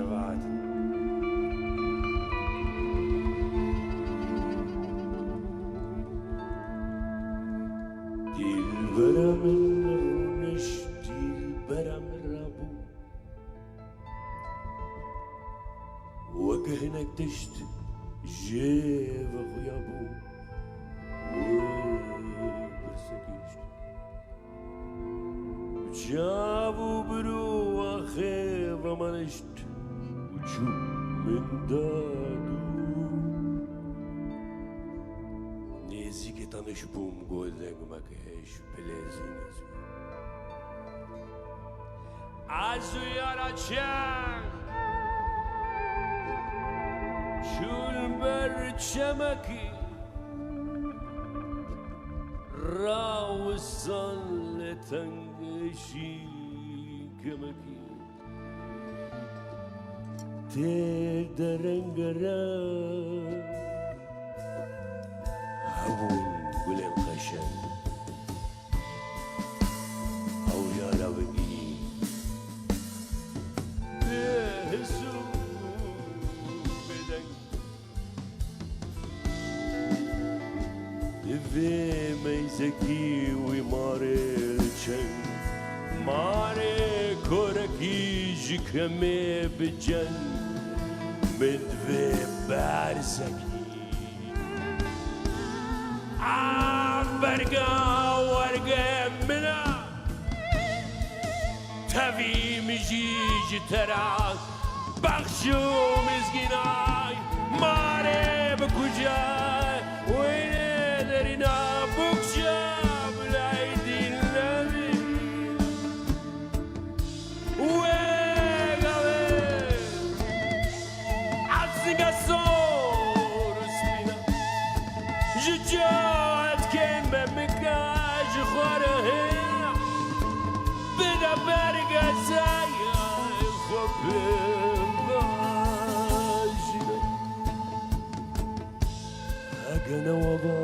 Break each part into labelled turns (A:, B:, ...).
A: بعد دلبرم نخونش دلبرم ربو وجهنك دشت جيب غيابو وبرسكيشت جابو برو أخيب منشت وشو من دادو نزيك تنش بوم قولك مكهش بلازينز عزو يارا چند شول برچمکی راو سال تنگشی کمکی تیر درنگرا هون گلن قشن او یارا بگی بهسو بدن دوی میزکی وی ماره چن ماره کرکی جکمه بجن مدوی برزکی برگا ورگا منا تاوی مجیج ترا بخشو مزگینای ماره بکجای وینه درینا بکشا بلای دین نبی ویگاوی عزیگا سور سپینا ججات کن بمکاج خواره بدا برگا زای خوبه باجنا اگنا وابا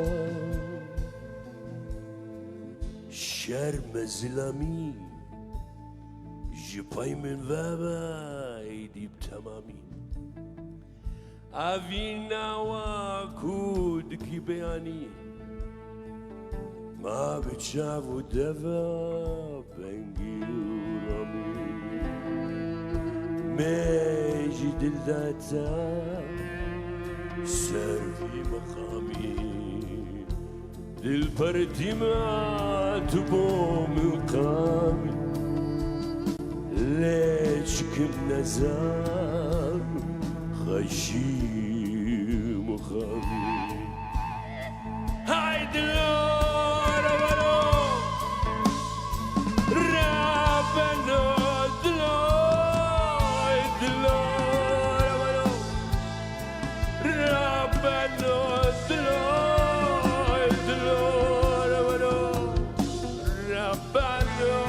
A: شرم زلامی جپای من وابا ایدیب تمامی اوینا و کود کی بیانی ما بچاو دوا بنگیرامی میجی دل داتا سرفی مقامی دل پردی ما تو با مقامی لیچ کم نزار خشی مخامی های دلار ولو رابنو دلار دلار ولو رابنو دلار دلار ولو رابنو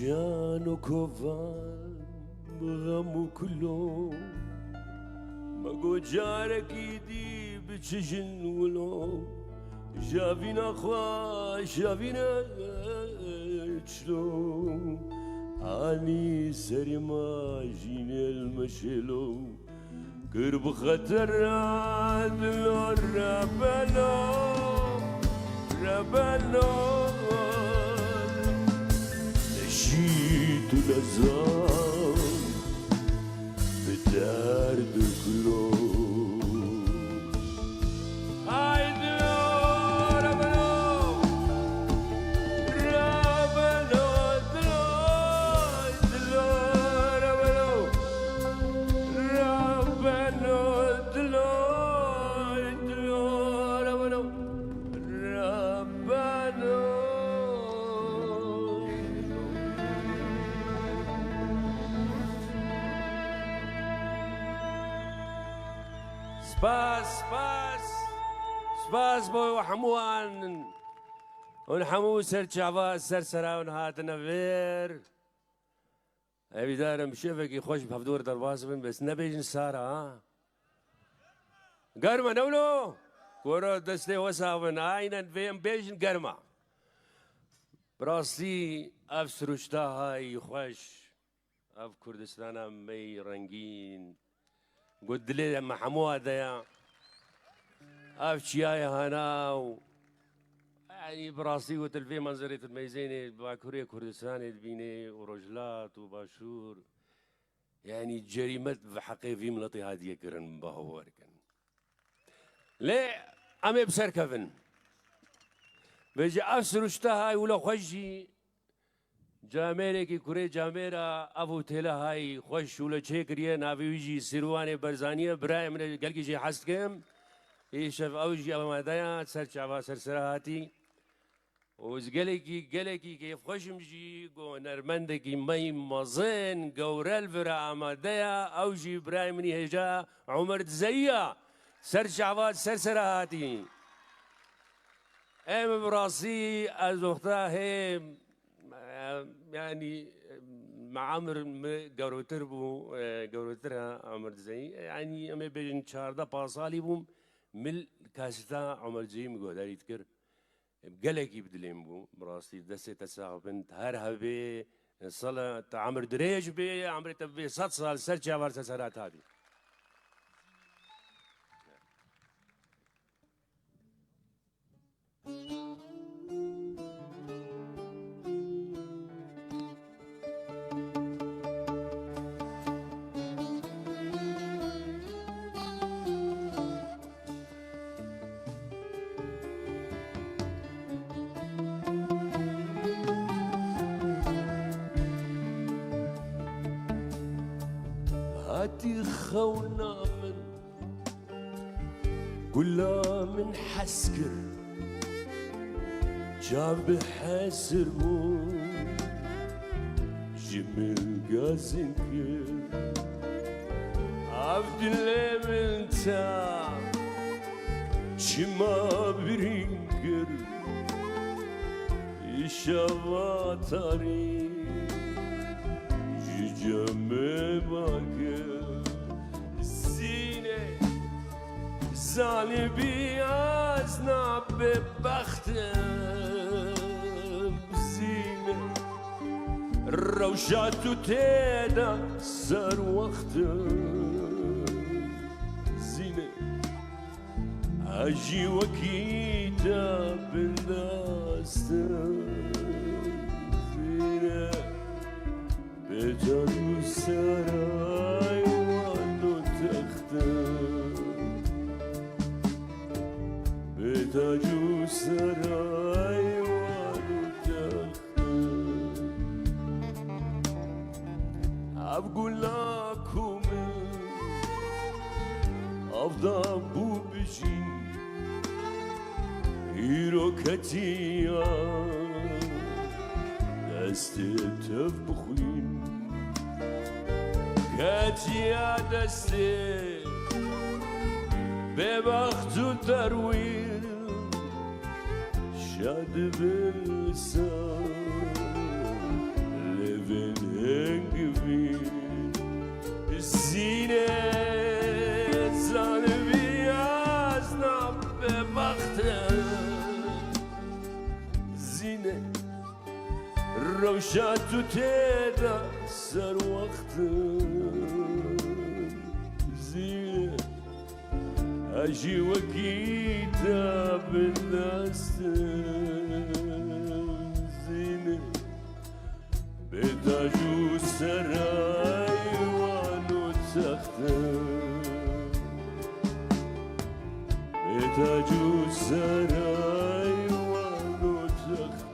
A: جانو کوان غمو کلو مگو جارکی دی بچشن ولو جاوینا خوا جاوینا چلو اني سري ماجين المشلو قرب خطر دلو ربنا ربنا نشيت الأزال بدار القلوب سپاس بۆ هەمووان ئەون هەموو سەرچاوە سەرسەراون هاتنە وێر ئەویدارم شێفێکی خۆش هەفتووە دەرواز بن بەس نەبێژن سارە گەرمە نەولۆ گۆرە دەستێ وەساون ئاینەن وێم بێژن گەرمە بڕاستی ئەف سروشتاهای خۆش ئەف کوردستانە مەی ڕەنگین گوت دلێ ئەمە هەمووە دەیە ئەف چیایە هەناو يعني براسي وتلفي منظرة الميزاني باكوريا كردستان بيني ورجلات وباشور يعني جريمة بحقي في ملطي هذه كرن بهور كن ليه أمي بسر كفن بيجي أفسر اشتهاي ولا خشي جاميري كي كوري جاميرا أبو تلا هاي خوش ولا شيكريه نافي ويجي سيرواني برزانية براي من قلقي جي حسكم إيشف أوجي أبو مدايا سر شعبا سر سراهاتي وزقلكي كيف خوشمجي قو نرمندكي مي مزين قورل فرا أمادايا أوجي برايم مني هجا عمر زيا سر شعبات سر سراهاتي ام براسي ازوختا هي يعني مع عمر قوروتر بو قوروترها عمر زي يعني ام بين شاردا باصالي بوم مل كاستا عمر زي مقدر يذكر بقلقي بدلين بو براسي دسي تساعة بنت هر هبي صلاة عمر دريج بي عمر تبي 7 سال سرچا ورسا سرات هذه هاتي خونا من قلا من حسكر جاب حاسر مو جمل قاسنكر عبد الله من تا شما برينكر إشواتاري جمع باكر زينة زالبي ازنا ببختم زينة روشاتو تيدا سر وقتم زينة اجي وكيتا بنداستم زينة بتاجو سراي وانو تختم بتاجو سراي وانو تختم أبقول لكم أفضل بو بجي هيرو كتيا دستي تف بخوين كاتيا دستي ببخت و ترويل شاد بالسان لبن هنگوين زينة زانبي ازنا ببخت زينة روشات تيدا سر وقت زينة أجي وكيتا بالناس زينة بتاجو سراي وانو تخت بتاجو سراي وانو تخت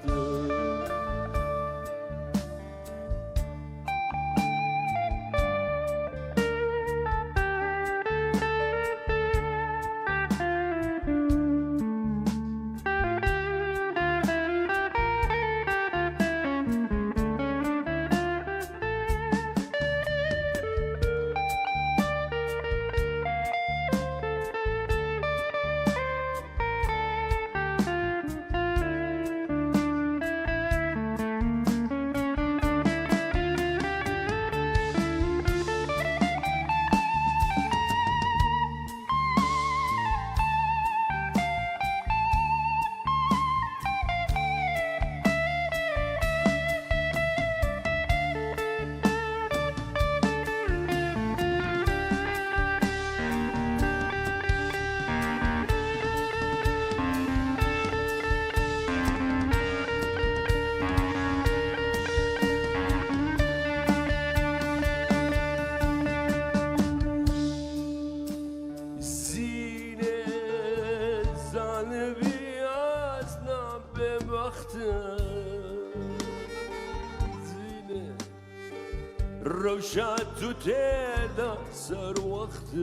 A: روشات تيدا سر وقت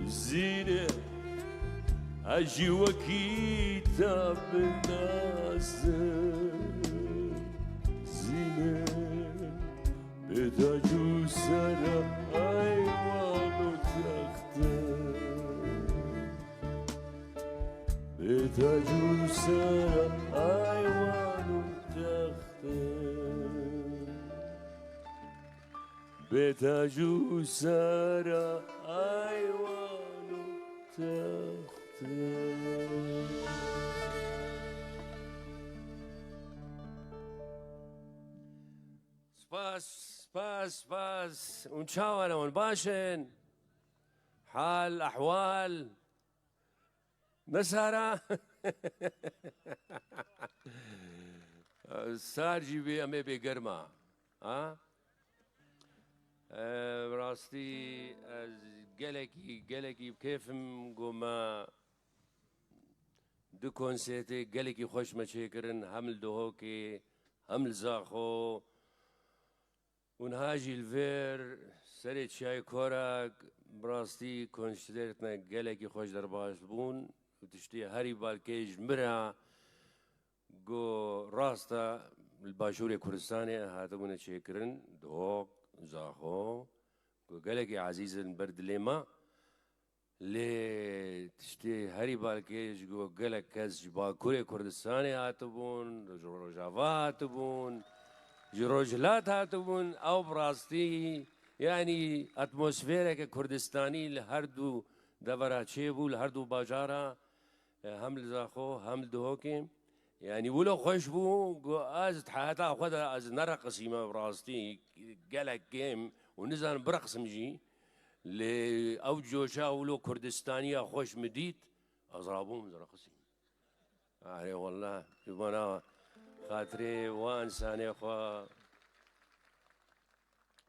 A: زينة أجي وكيتا بالناس زينة بتاجو سنة أيوان تخت بتاجو سنة أيوان تخت بتاجو سارة أيوان تخت سباس ونشاونا ونباشن حال أحوال مسارة سارجي بي أمي بقرمة ها براستي قلقي بكيفم قوما دو كونسيتي قلقي خوش مشيكرن همل دهوكي همل زاخو ونهاجي الفير سريت شاي كوراك براستي كونسيترتنا قلقي خوش درباش بون وتشتي هاري بالكيج مرا قو راستا الباشوري كردستاني هاتبونا شيكرن دهوك زاخو قالك يا عزيز البرد ليما لي تشتي هاري بالكيش قالك كاز باكوري كردستاني هاتبون روجافا هاتبون جروجلات هاتبون او براستي يعني اتموسفيرك كردستاني لهردو دورا تشيبو لهردو باجارا هم زاخو هم دهوكي يعني ولو خوش بو از حياتا خدا از نرقصي ما براستي قالك جيم ونزان برقص مجي ل او جوشا ولو كردستانية خوش مديت ازرابوم زرقصي يعني والله شوفنا خاطري وانساني خو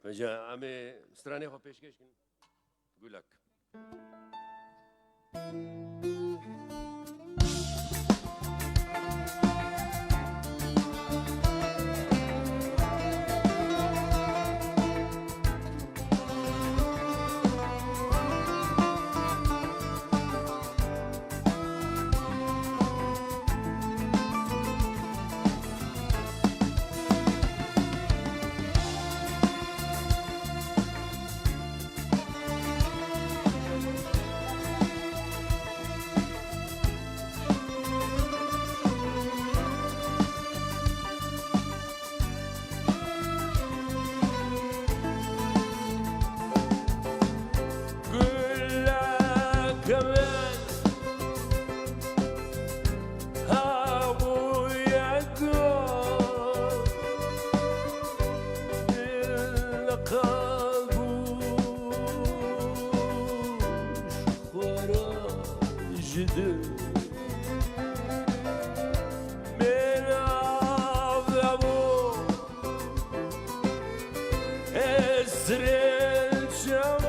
A: فجا عمي ستراني خو بيشكش قول لك جدد من أبو أسر الشمال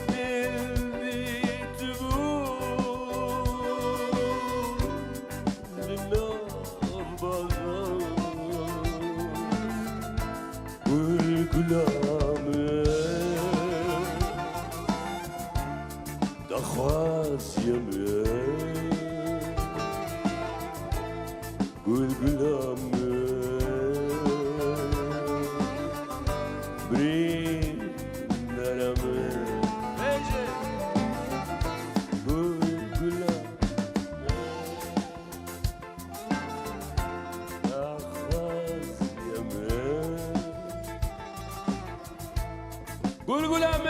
A: بالبيت والغلام دخواز يمين والغلام برين نرمين والغلام دخواز يمين والغلام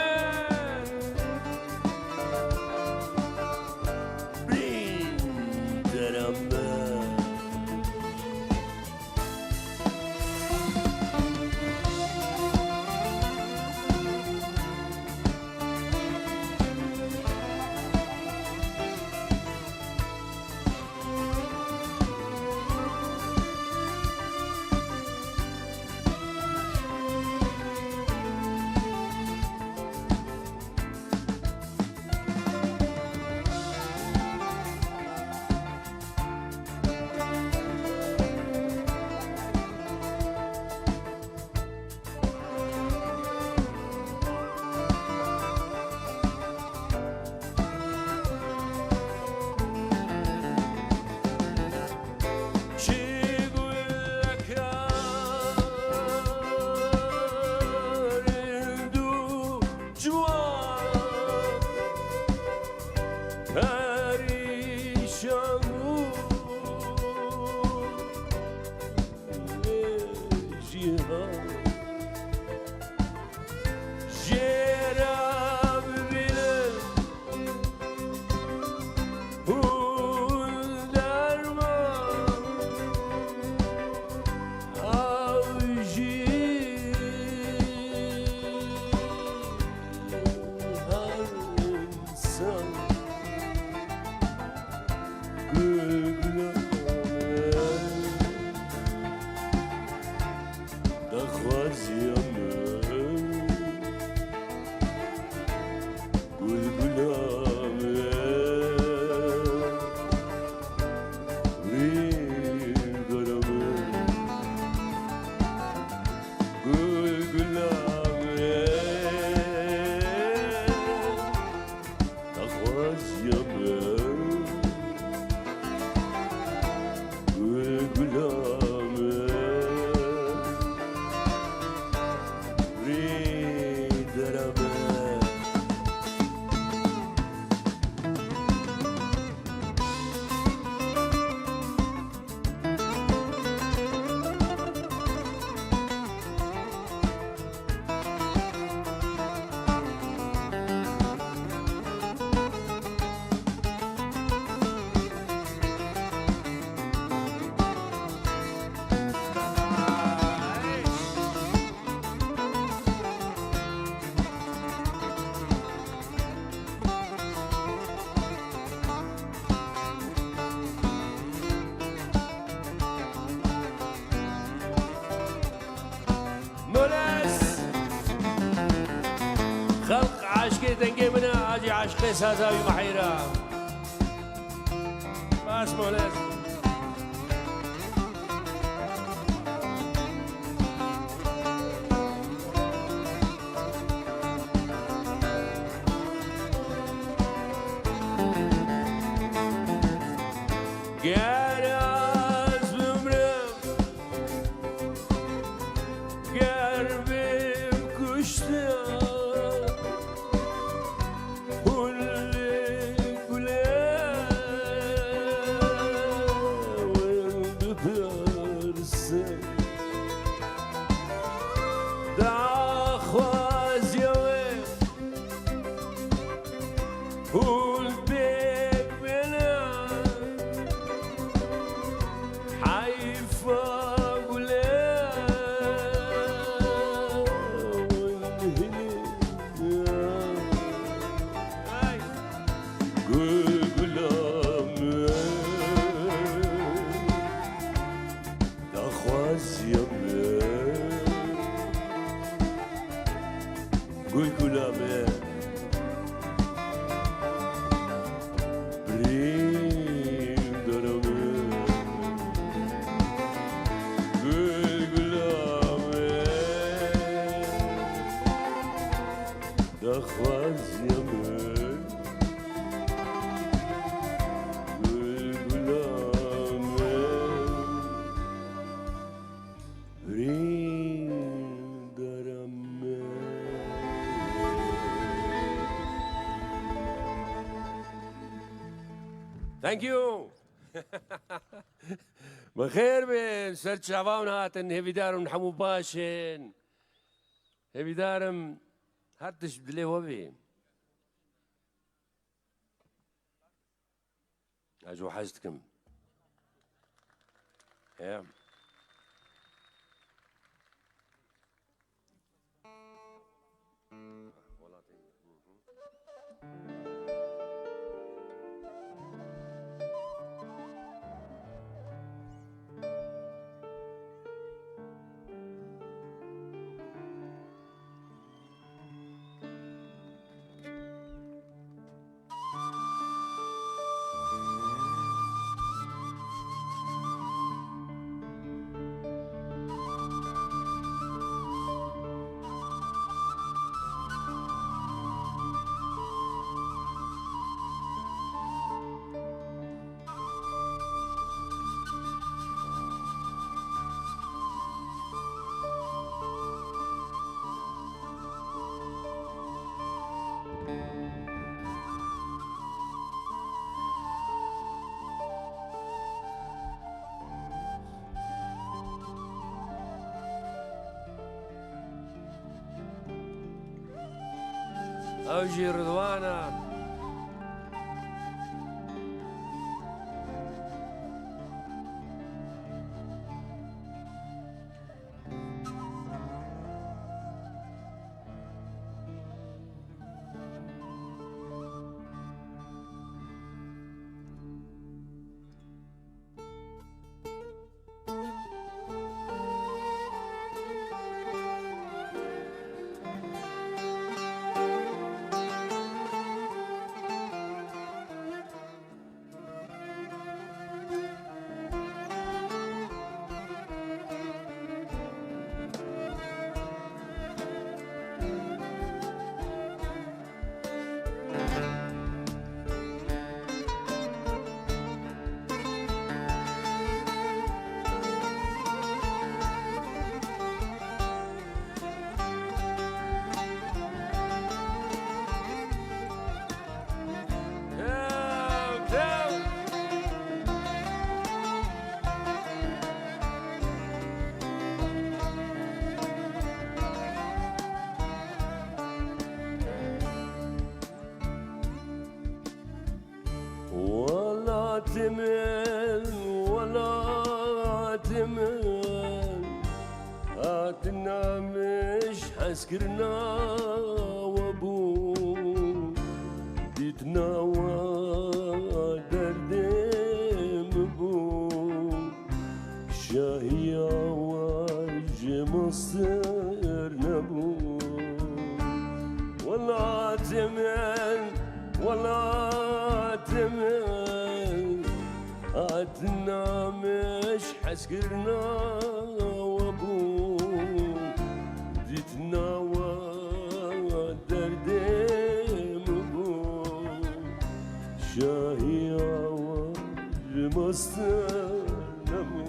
A: خلق عاشقي دنقي منا اجي عاشقي سازاوي محيرة ما اسمه لازم قول كلامي بريم درمي قول كلامي دخواز يمي قول كلامي بريم درمي ثانك يو بخير بين سرت شعبان هاتن هبي دارم حمو باشن هبي دارم هاتش بدلي وبي اجو حاجتكم يا اوجي رضوانا ولا تمل ولا تمل هاتنا مش حسكرنا وابو ديتنا ودردم بو شاهية وجه مصر نبو ولا تمل ولا تمل هاتنا مش حسكرنا وابو جيتنا ودردم بو شاهية ومصر نبو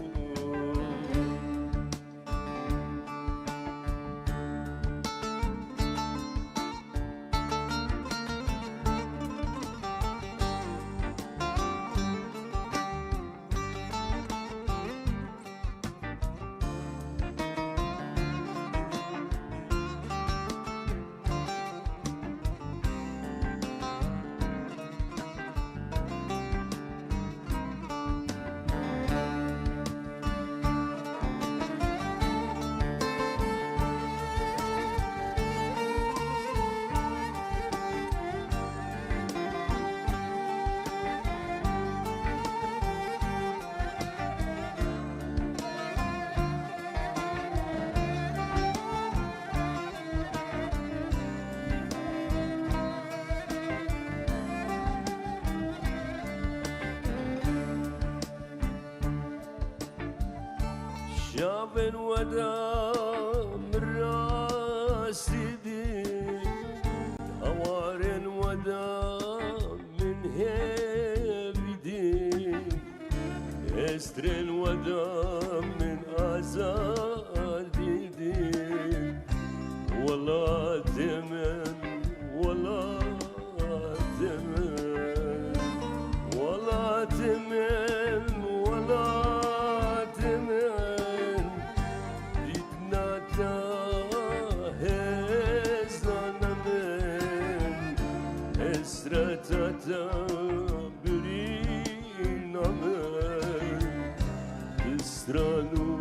A: بن ودام الراس دي أوار ودام من هيبدي استر ودام من آزار دي والله تمن والله تمن والله تمن والله تمن ريتنا تهزنا من اسرتتا برينا من اسرانو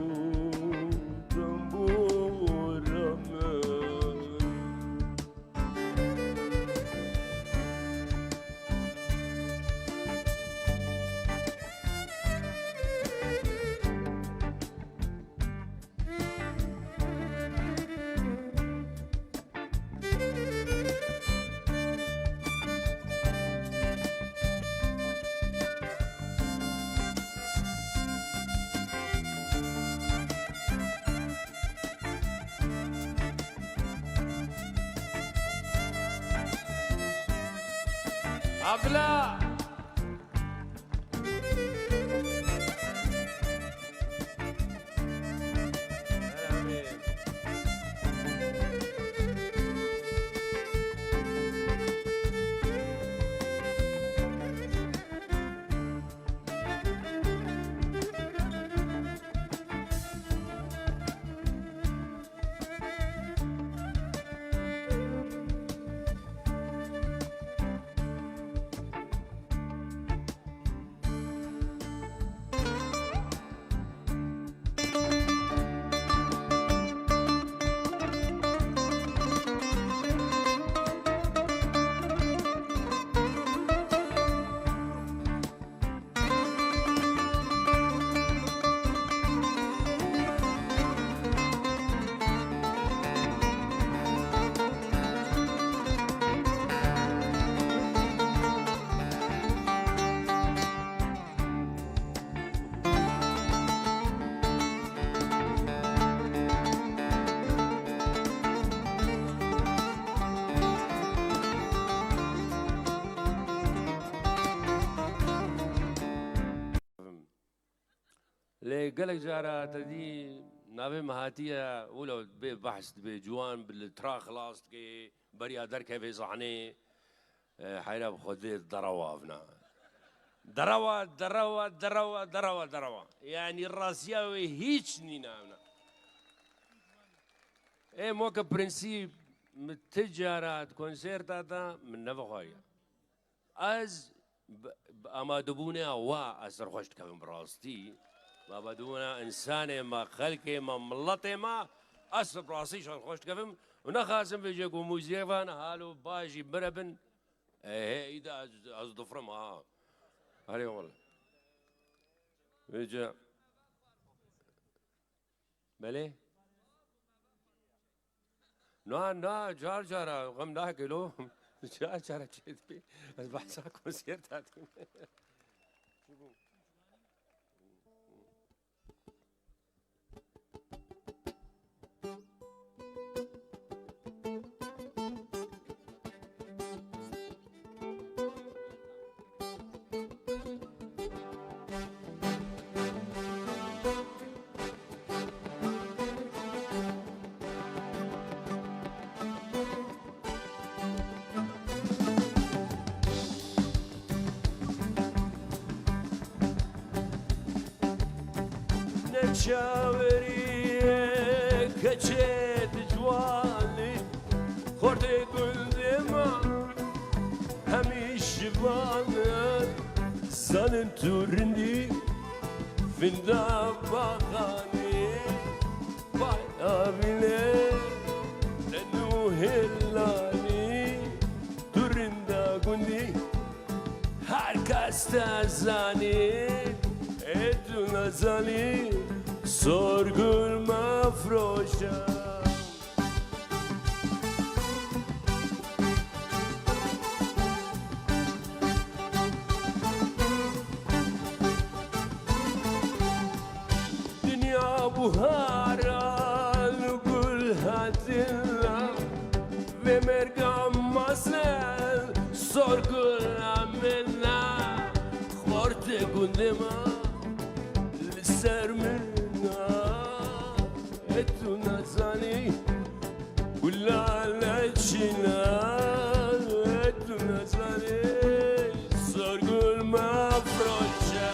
A: أبلا لقلق جارة تدي نابي مهاتية ولو بحث بجوان بالترا خلاص كي بريا دركة في صحني حيلا بخذي الدروافنا دروا يعني الراسياوي هيش نينا ايه موكا برنسيب متجارات كونسيرتاتا من نفخوية از اما دبوني وا اسر خوشت كفن براستي ما بدونا إنسان ما خلقه ما ملته ما أسب راسي شان خوش كفم ونخاسم في جاكو موزيفان حالو باجي بربن إيه إذا از ضفرم هاري والله بيجا بلي نا جار غم ده كيلو جار شيء بي بس بحسها كونسيرت هاتين شاوري كشيت جوالي خورتي قلدما هميش بالن سنن تورندي فندا بغاني باي أبيلي لنو هلاني تورندا قندي هركس تزاني ادو نزاني sorgul mafroşa Dünya buhar قمصن صرقنا منا خورت قدما لسر منا اتو نزاني ولا لجنا اتو نزاني صرقل ما فرجا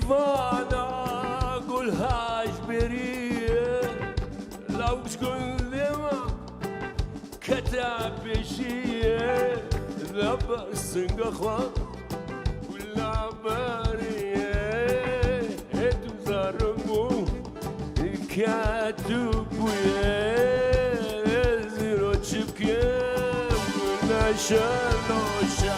A: وانا قولهاش بريه لو شكون لما كتب بشيه لبس نقخوا ولا بريه ادو زرمو الكاتب ويه زيرو تشبكيه ونشالوشا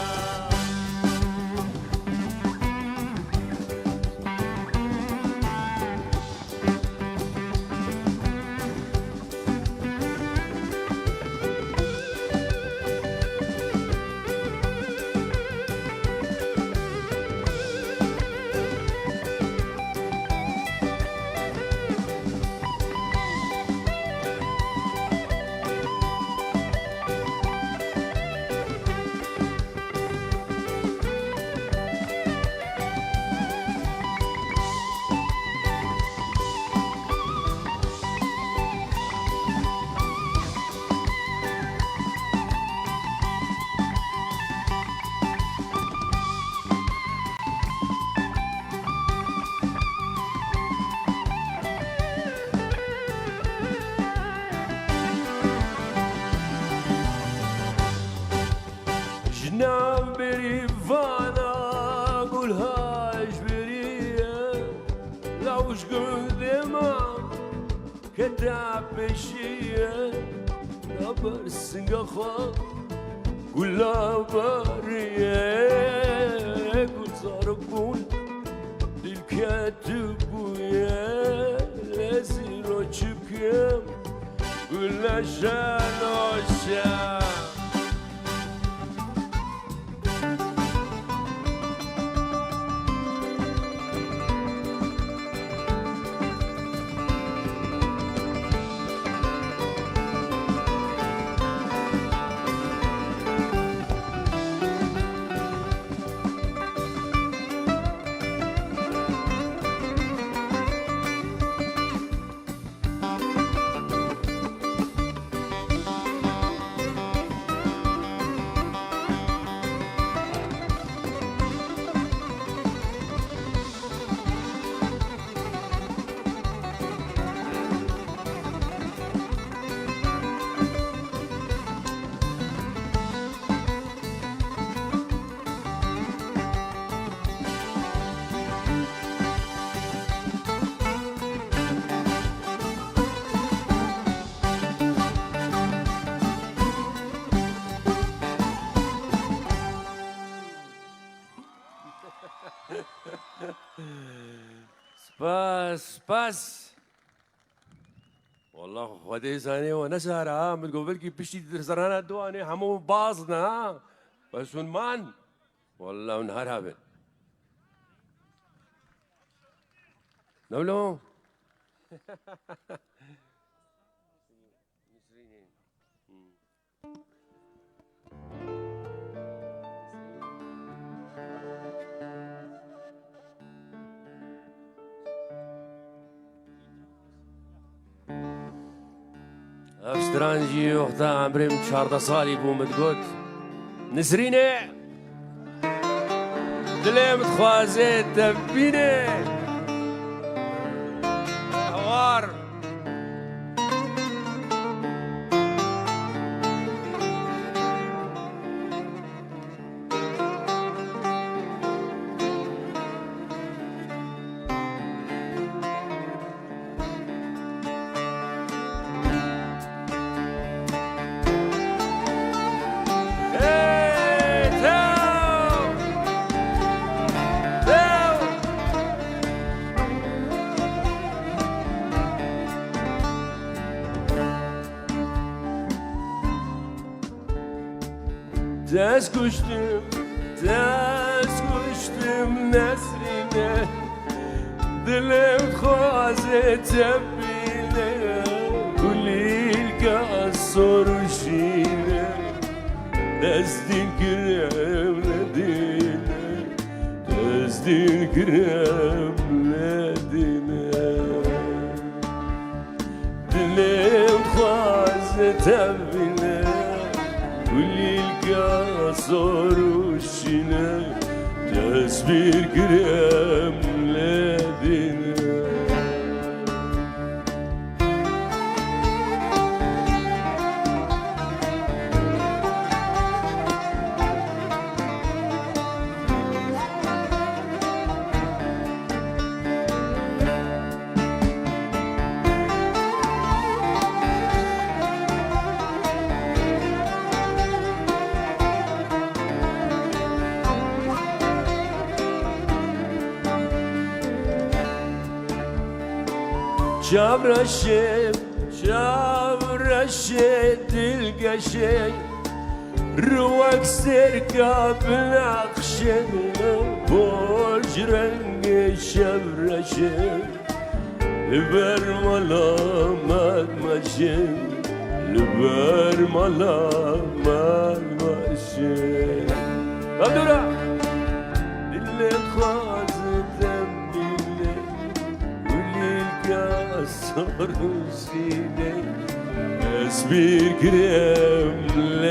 A: جنام بريفانا قولهاش بريه لو شكون ذما كتب بشيه لبس نقخوا ولا بريه قول صارقون للكاتب ويا لازيرو تشبكيم ولا شانوشا سپاس والله خودی زنی و نسارا من قبل کی پشتی در زرانه دوانی همو باز نه بس اون من والله اون هر هبن نولو افسترانجي وقتا عمري من 14 صالي بوم تقول نسريني دليم تخوازي تبيني حوار دست کشتیم دست کشتم نسرینه دلم خوازه تبینه کلیل که سرشینه دستین کرم ندینه دستین کرم ندینه دلم خوازه تبینه کلیل که سرشینه دست bir gremledine Çavraşım, çavraşım dilgeşim Ruak serka bilakşım Borç rengi çavraşım Liber malamat maşım Liber malamat maşım Abdurrah Dillet khazıdım Sarısine es bir gremledine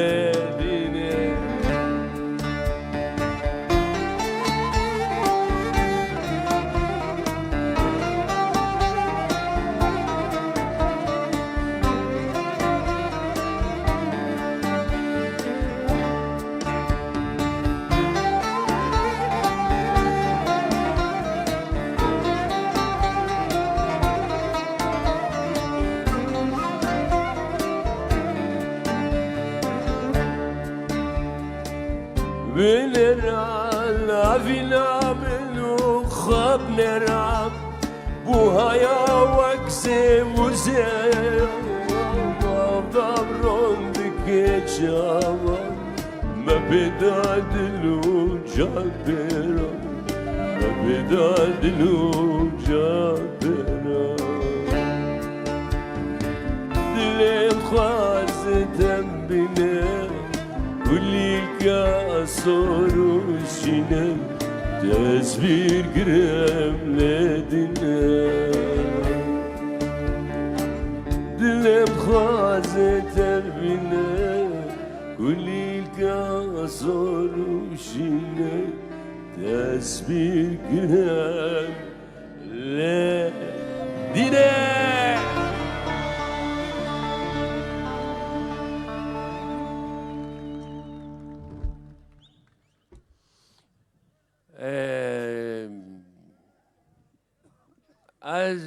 A: بنرال عفنا منو خاب نراب بو هيا وكسي وزير ضبرون بكيتشاوا ما بدادلو جابرا ما بدادلو جابرا دلم خازتم بنام Kulli kasoruşine Tez bir gremledine Dilem khaze terbine Kulli kasoruşine Tez bir gremledine از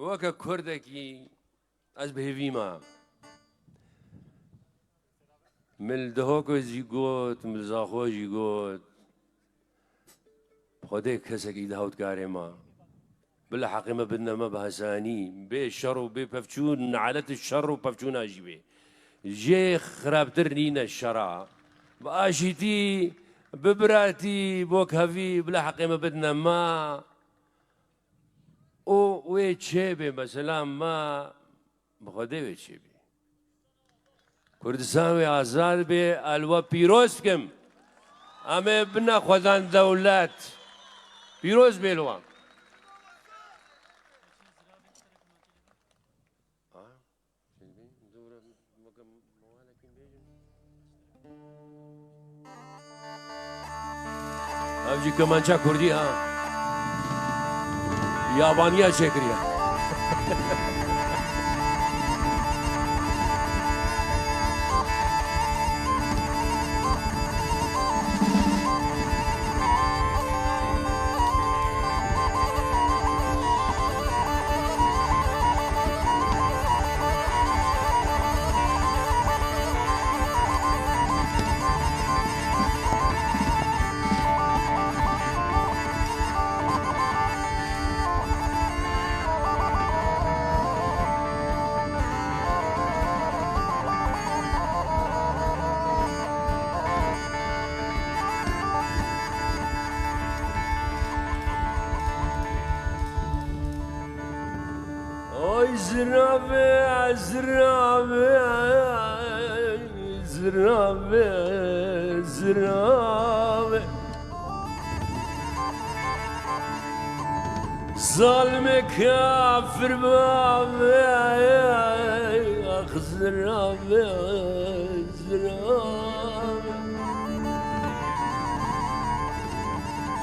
A: وەکە کوردێکی ئەس بهێویمە ملدهۆکۆژی گوت مزاخۆژی گوت خۆدێک کەسێکی داوتکارێمە بلا حەقیمە بدنەمە بە هەسانی بێ شەڕ و بێ پەفچوون نعالەتی شەڕ و پەفچووناژی بێ ژێ خراپتر نینە شەڕا بە ئاشیتی ببراتی بۆ کەڤی بلا حەقیمە بدنەمە او وی چه به مثلا ما بخوده وی چه به کردستان وی آزاد به الوا پیروز کم همه بنا خودان دولت پیروز بیلوان اوجی کمانچا کردی ها یابانیا چکریه زرابي زرابي زرابي زرابي ظالم كافر بابي اخ زرابي زرابي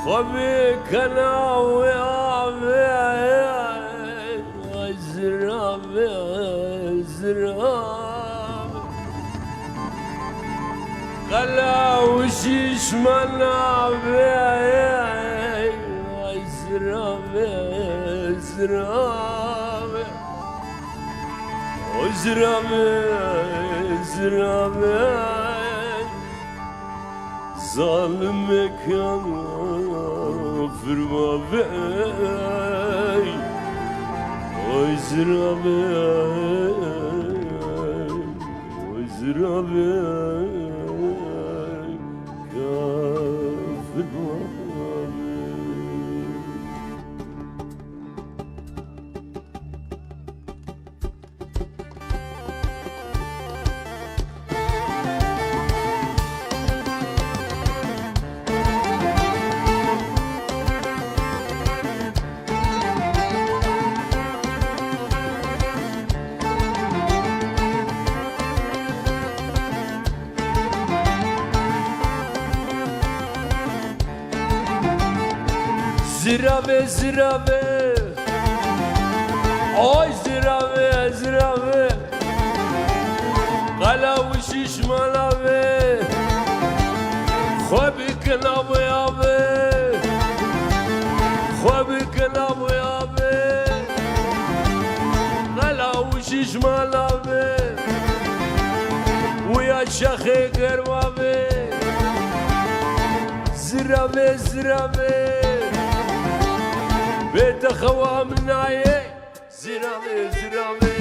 A: خبيك انا ويابي زرابي زرابي قلا وشيش منابي زرابي زرابي وزرابي زرابي ظالمك يا فرمابي وزرابي وزرابي كافر زرابي زرابي اوي زرابي زرابي قلا وشيش ملابي خوبك نابو يابي خوبك نابو يابي قلا وشيش ملابي ويا شيخي قربابي زرابي زرابي بيت خوا مناي زرابي زرابي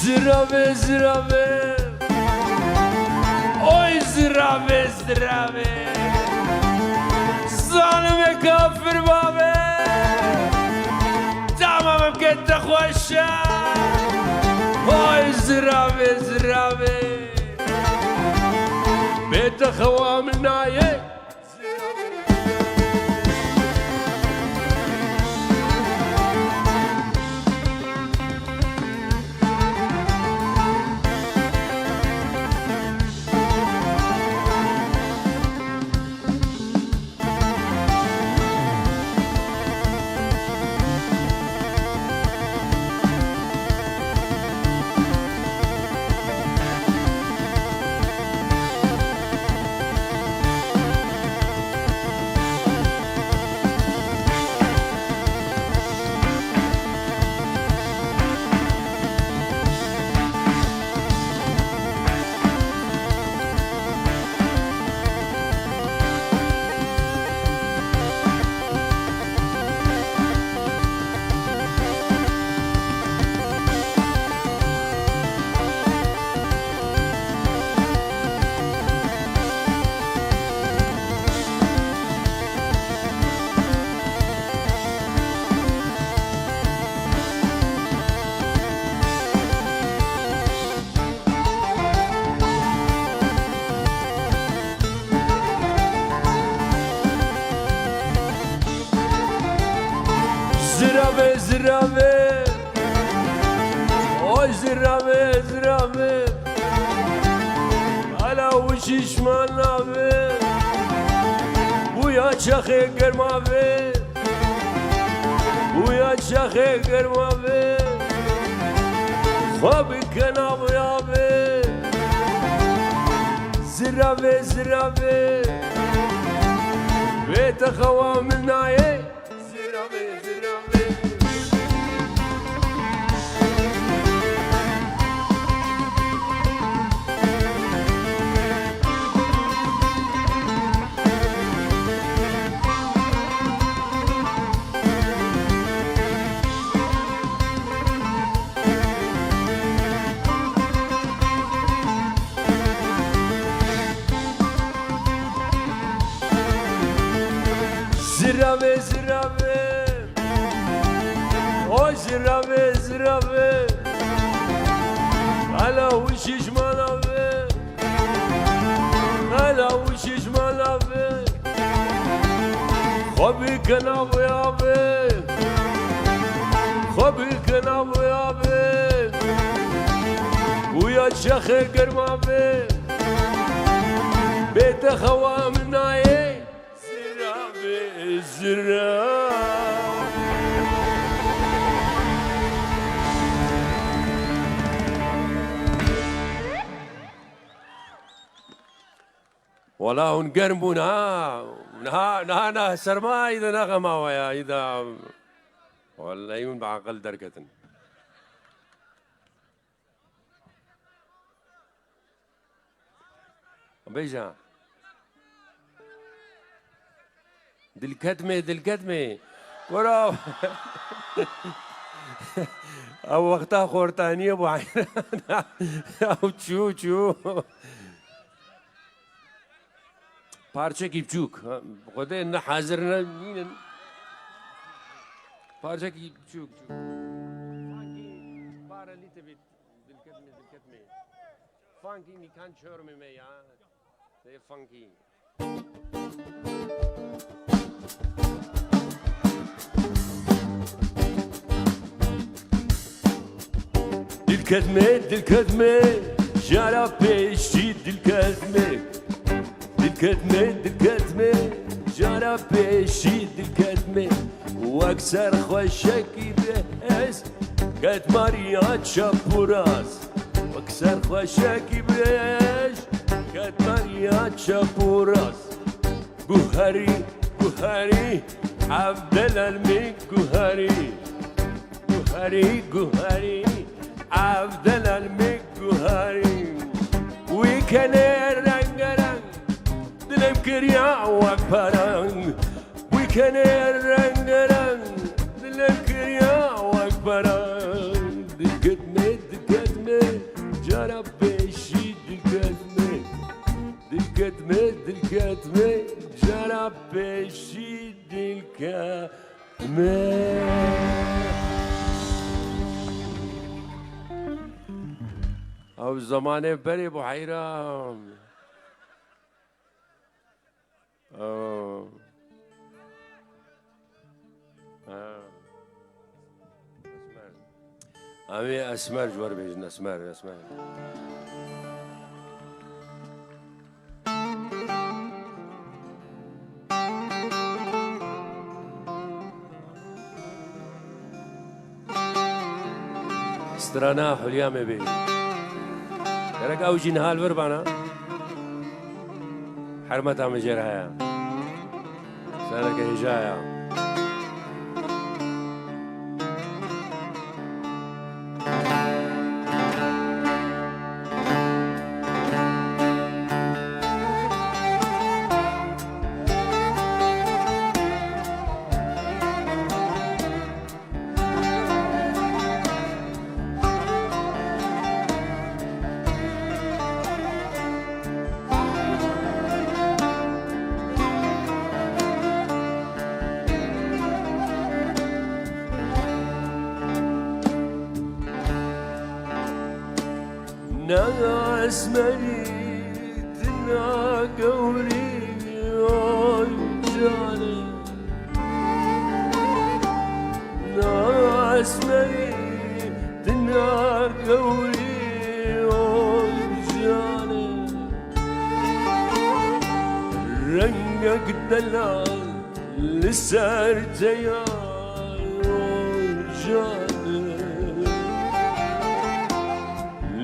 A: زرابي زرابي اوي زرابي زرابي ظالم كافر بابي تمام بكت خوشا اوي زرابي زرابي بيت خوا مناي زرابي زرابي اوي زرابي زرابي على وشيش منابي ويا شيخي قرمابي ويا شيخي قرمابي خوابك انا ويابي زرابي زرابي بيت خوا مناي زرابي زرابي زرافه زرافه على وشش ملافه على وشش ملافه خوبی کنم یابه خوبی کنم یابه ویا شخ گرمابه بیت خوام نایه زرافه زرافه ولا ونقربون ها سرما إذا نغمة ويا إذا ولا يون بعقل دركة بيجا دل كتمة ورا أو وقتها خورتانية أبو عين أو تشو پارچه کی بچوک خدا نه حاضر نه نینن پارچه کی بچوک فانکی بارا لیت بیت دلکتمه فانکی میکان چورم میا ده فانکی دلکتمه جارا پیشی دلکتمه دلکتمه جارا پیشی دلکتمه واکسر خوشکی بهش کتماریا چپوراس واکسر خوشکی بهش کتماریا چپوراس گوهری عبدالعلمی گوهری عبدالعلمی گوهری ویکنه رنگ دلم كريا واكبران ويكن الرنگ دلم كريا واكبران دلكتمه جرب بشي دلكتمه جرب بشي دلكتمه او زمانه بري بحيرة اسمر جوار بيجن اسمر استرانا حليا مبي رجع وجين حال وربانا حرمتها مجرها سالك هجايا ناس مريت قولي جاني ناس مريت قولي جاني رنقك دلال لسار جاني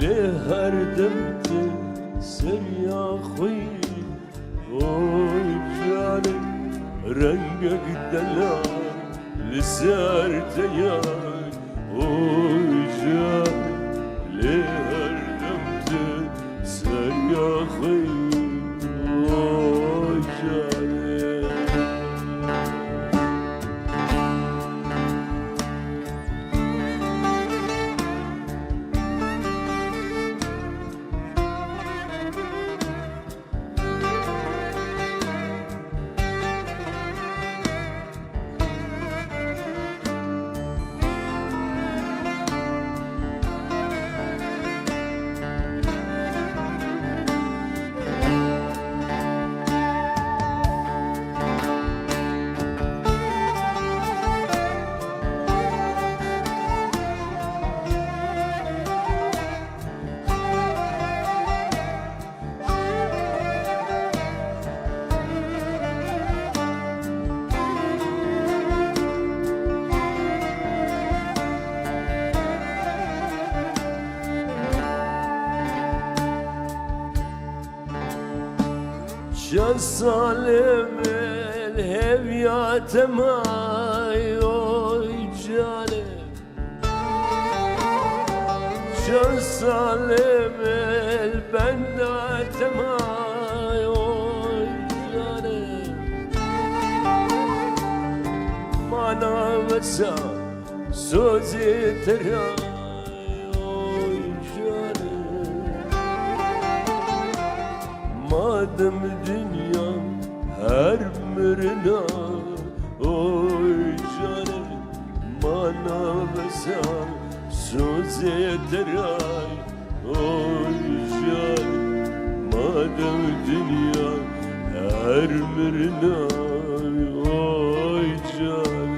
A: لهر دمت سريا خوي جاني رنقك دلال لسار تيار جاني لهر دمت سريا خوي جاني شان صالم الهبيات ماي جانب شان صالم البندات ماي جانب ما نامسا سوزي تراي مادم دنیا هر مرنا oy canım bana mesela söze teray oy canım madem dünya her mirna oy canım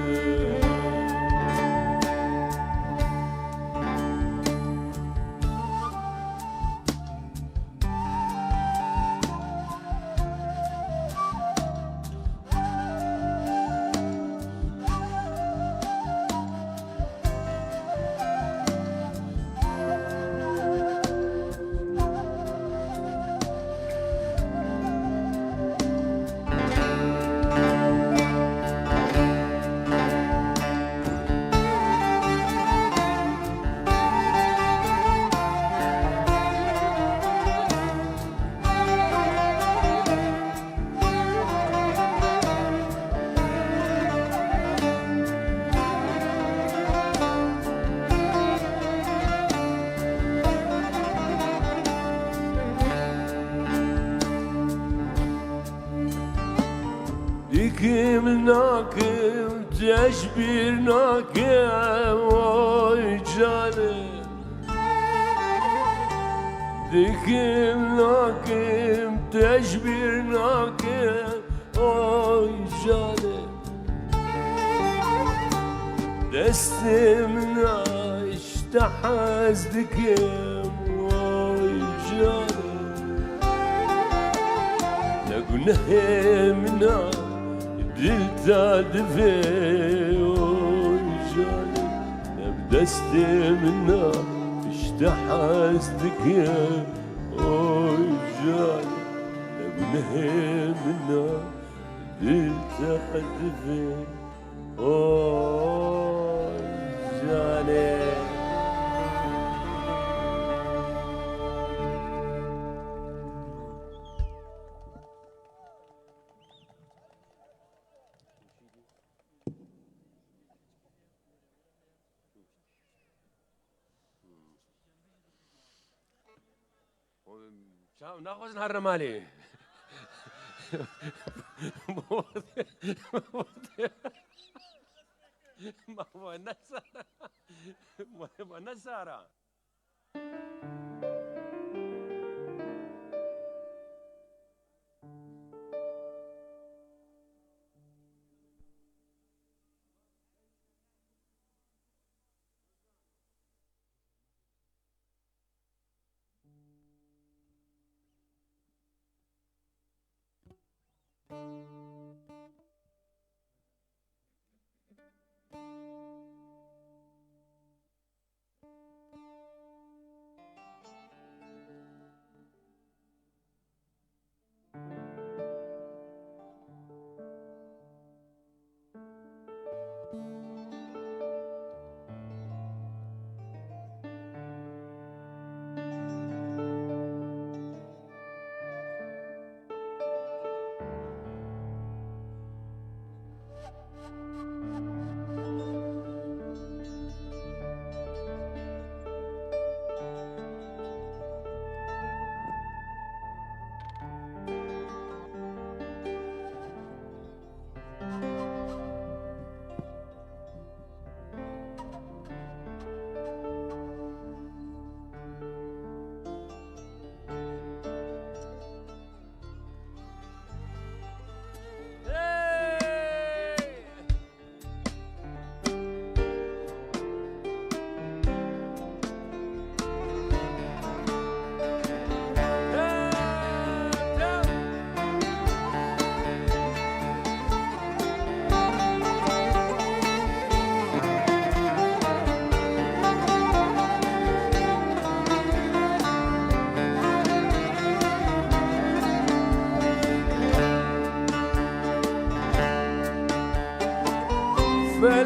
A: Dikim nakim teşbir nakim oy canım Dikim nakim teşbir nakim oy canım Destimna iştahaz dikim oy canım Ne günahimna دلتا دفي وجاني بدستي منا اشتحستك يا وجاني ابنهي منا دلتا دفي وجاني شام ناخذ نهار مالي ما هو نسارة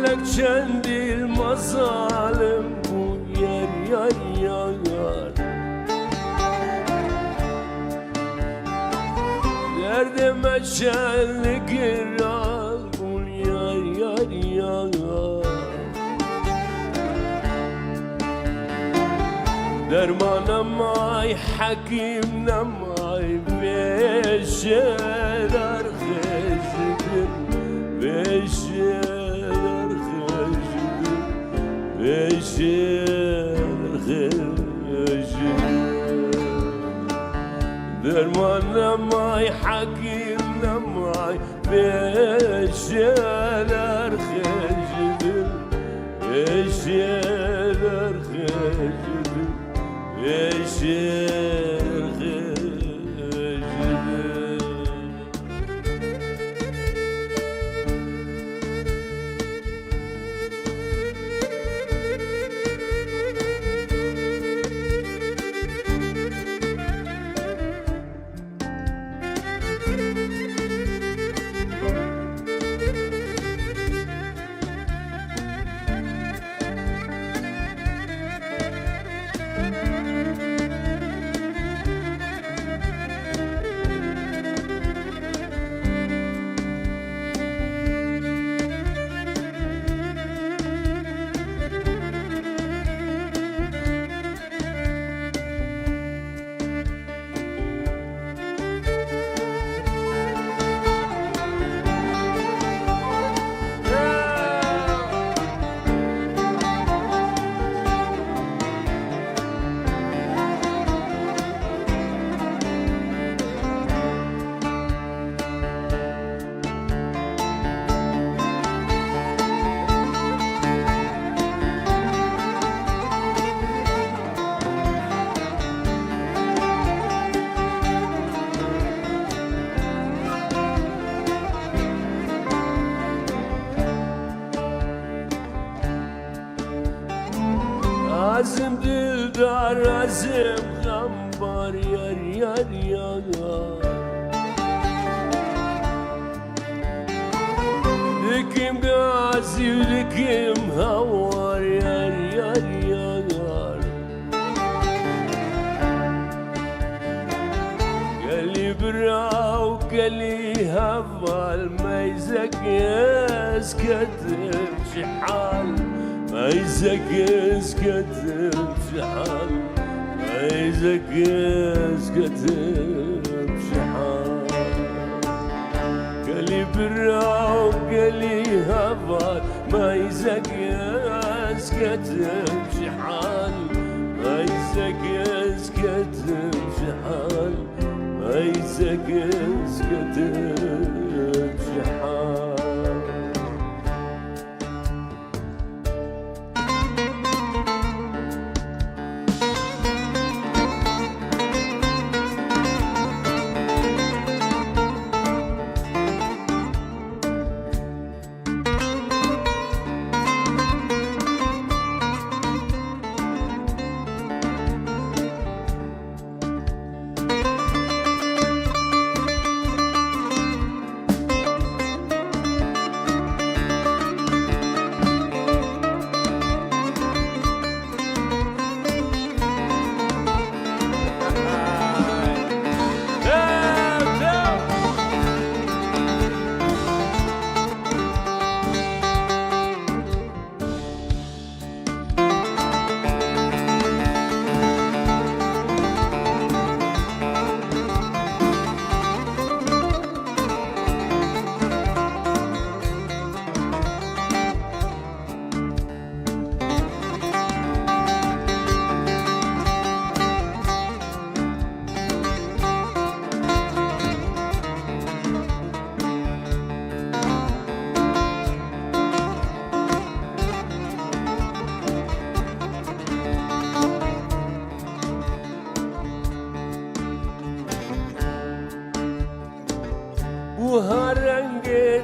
A: Gerek kendi mazalim bu yer yar yar. Derdime şenlik giral bu yar yar yar. Dermanım ay hakimnem ay beşer arxezidir. Beşer arxezidir. Beşer arxezidir. Dermanım ay hakimnem ay beşer arxezidir. Beşer arxezidir. Beşer arxezidir. Azim dildar, azim gambar, yar yar yar. Dikim gazi, dikim havar, yar yar yar. Geli brav, geli haval, meyzek yesketim şihal. عايزك اسكت بشحال عايزك اسكت بشحال قالي برا وقالي هبال ما عايزك اسكت بشحال عايزك اسكت بشحال عايزك اسكت بشحال.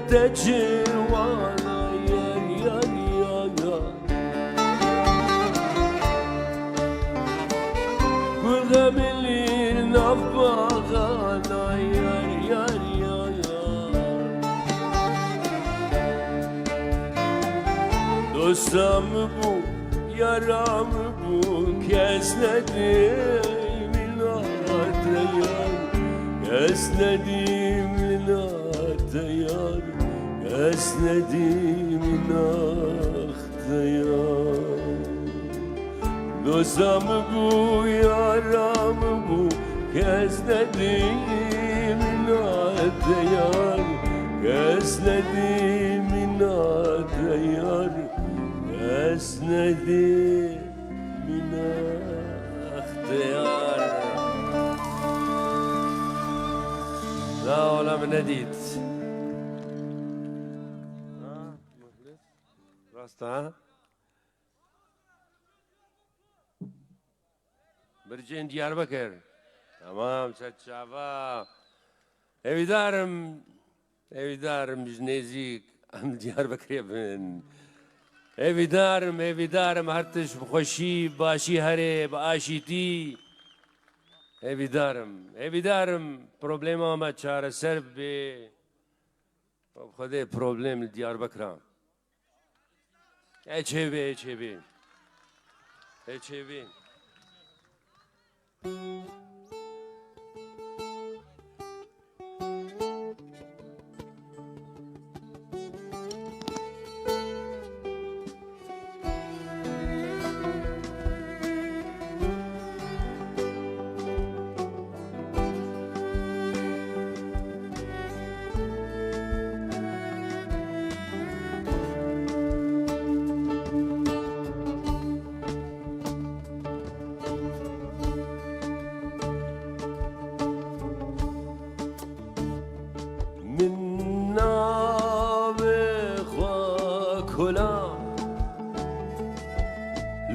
A: تجوانا يا يا يا يا كل الليل نفبغانا يا يا يا يا دوستم بو یارم بو کس ندیم نات یار کس ندیم نات یار کس ندیم نات یار دوستم بو یارم بو کس ندیم نات یار کس ندیم نات یار کس ندیم نات یار لا ولا من نديت راستا برجين دياربكر تمام شتشافا evidarım jnezik am Diyarbakır'a ben evidarım hartış bxoşi başi hare başiti evidarım problema çare ser be خدای problem Diyarbakır'a HV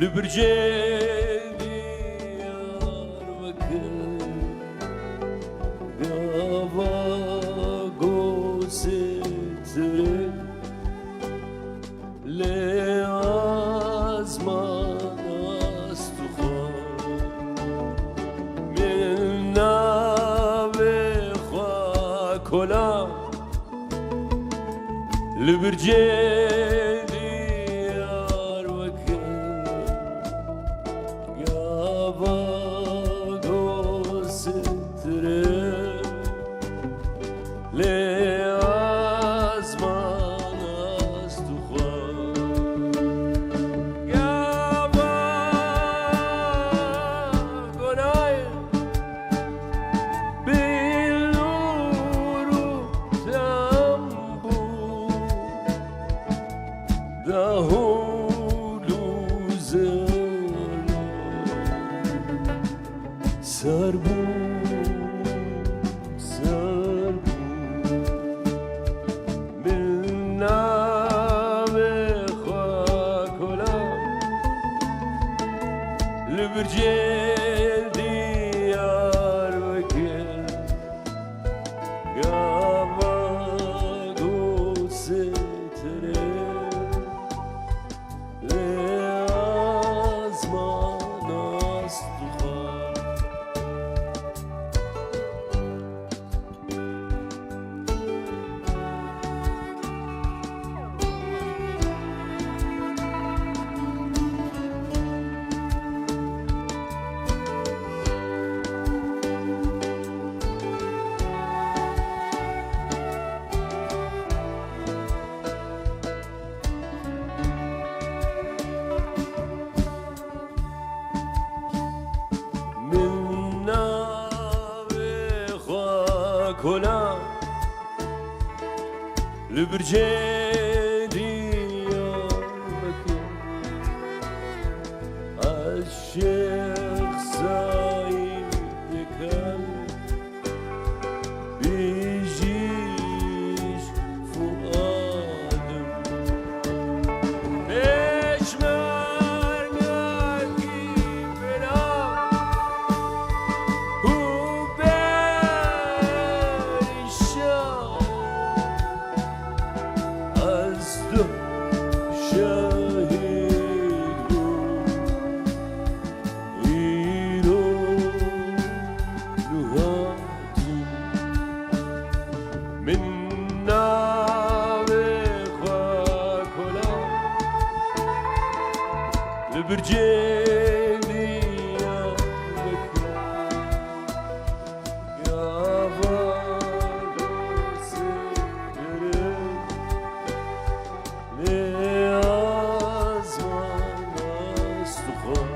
A: لبرجين دياربكر غابا غوستر لازمان استخوان من ناوي خواكولا لبرجين لبرجين دياربكر الشيخ سعيد كان بيجيش فؤادم بيشمر ناكي بلا وبيشار شاهد برجيلي يا بكر يا باقوس الدرب لأزمان استخار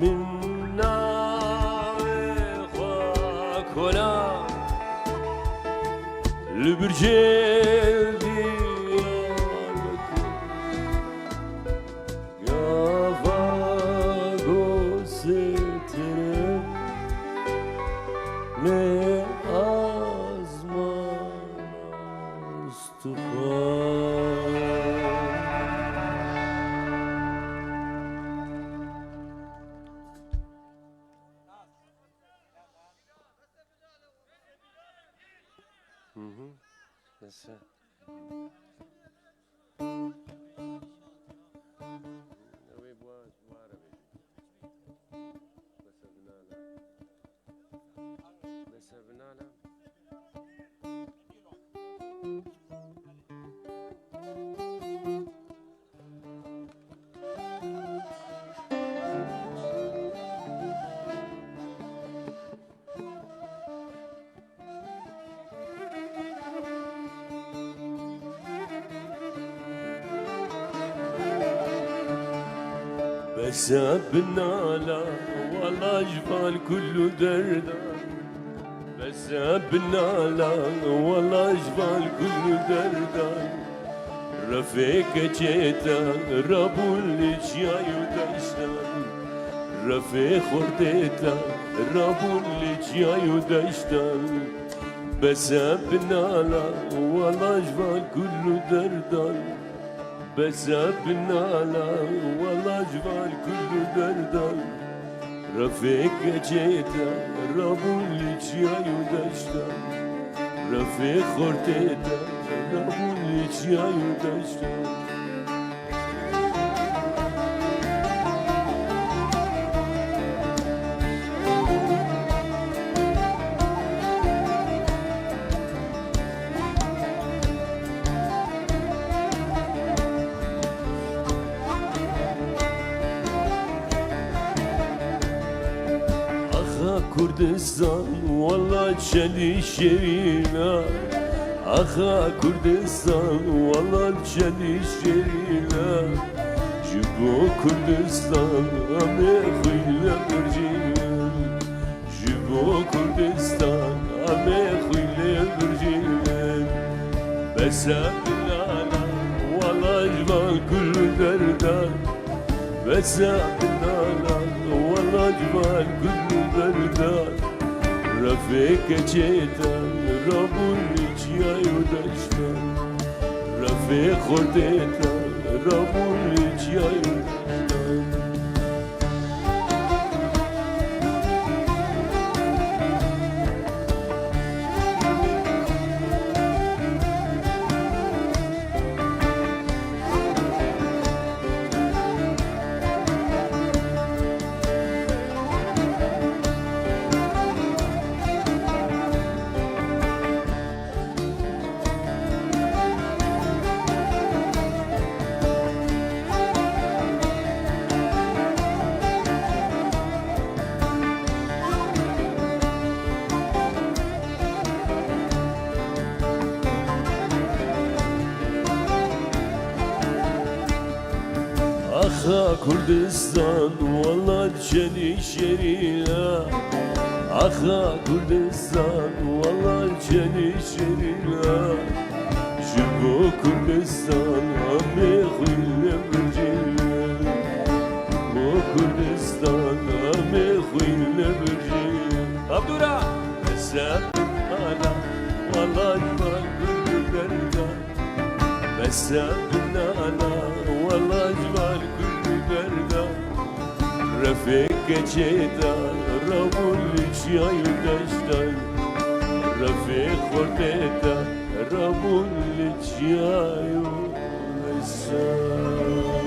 A: من نار خاك هنا البرجيل يا فاقوس الترب لأزمان استخار بس بس بنالا والله جبال كله دردان بس بنالا والله جبال كله دردان رفيق جيتا ربو اللي جاي ودشتان رفيق خرديتا ربو اللي جاي ودشتان بس بنالا والله جبال كله دردان بس بنالا والله جبال كله دردان رفيق جيتا ربو اللي جاي ودشتان رفيق خورتيتا ربو اللي جاي ودشتان كردستان والله تشلي شيرينا أخا كردستان والله تشلي شيرينا جبو كردستان أمي خيلة برجينا جبو كردستان أمي خيلة برجينا بس بلالا والله جبال كل دردان بس بلالا والله جبال كل دردان رفيق جيتا ربو اللي جاي ودشتان رفيق خرديتا ربو اللي جاي ودشتان أخا كردستان والله تشني شرينا أخا كردستان والله تشني شرينا شبو كردستان أمي خويل برجينا بو كردستان أمي خويل برجينا عبدورا بسام أنا والله جمال كل درجة بسام أنا والله جمال كل درجة رفيق جيدا رابول شياي دشتاي رفيق خردتا رابول شياي بسام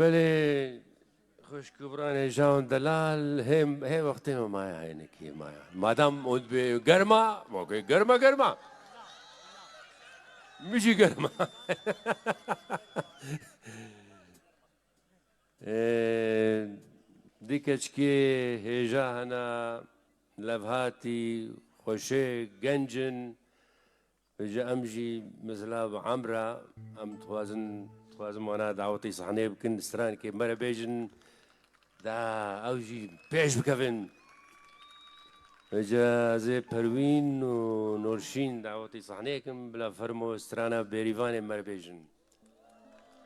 A: بله خوش کبران جان دلال هم وقتی ما مایا ہے نکی مایا مادام اون به گرما موقع گرما میشی گرما دیکش که هجا هنا لبهاتی خوشه گنجن بجا امجي مثلا عمرة ام توازن وانا دعوتي صحني بكن استران كي مرة بيجن دا اوجي بيش بكفن بجا زي پروين و نورشين دعوتي صحني كم بلا فرمو استرانا بيريفاني مرة بيجن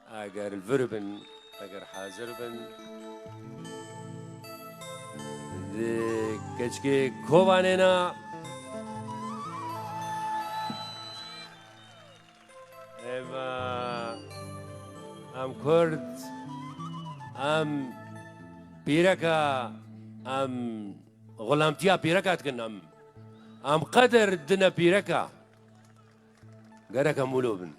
A: اگر الفربن اگر حاضر بن كچكي كوبانينا ام کرد ام پیرکا ام غلامتیا پیرکات کن ام قدر دنا پیرکا گرکا مولوبن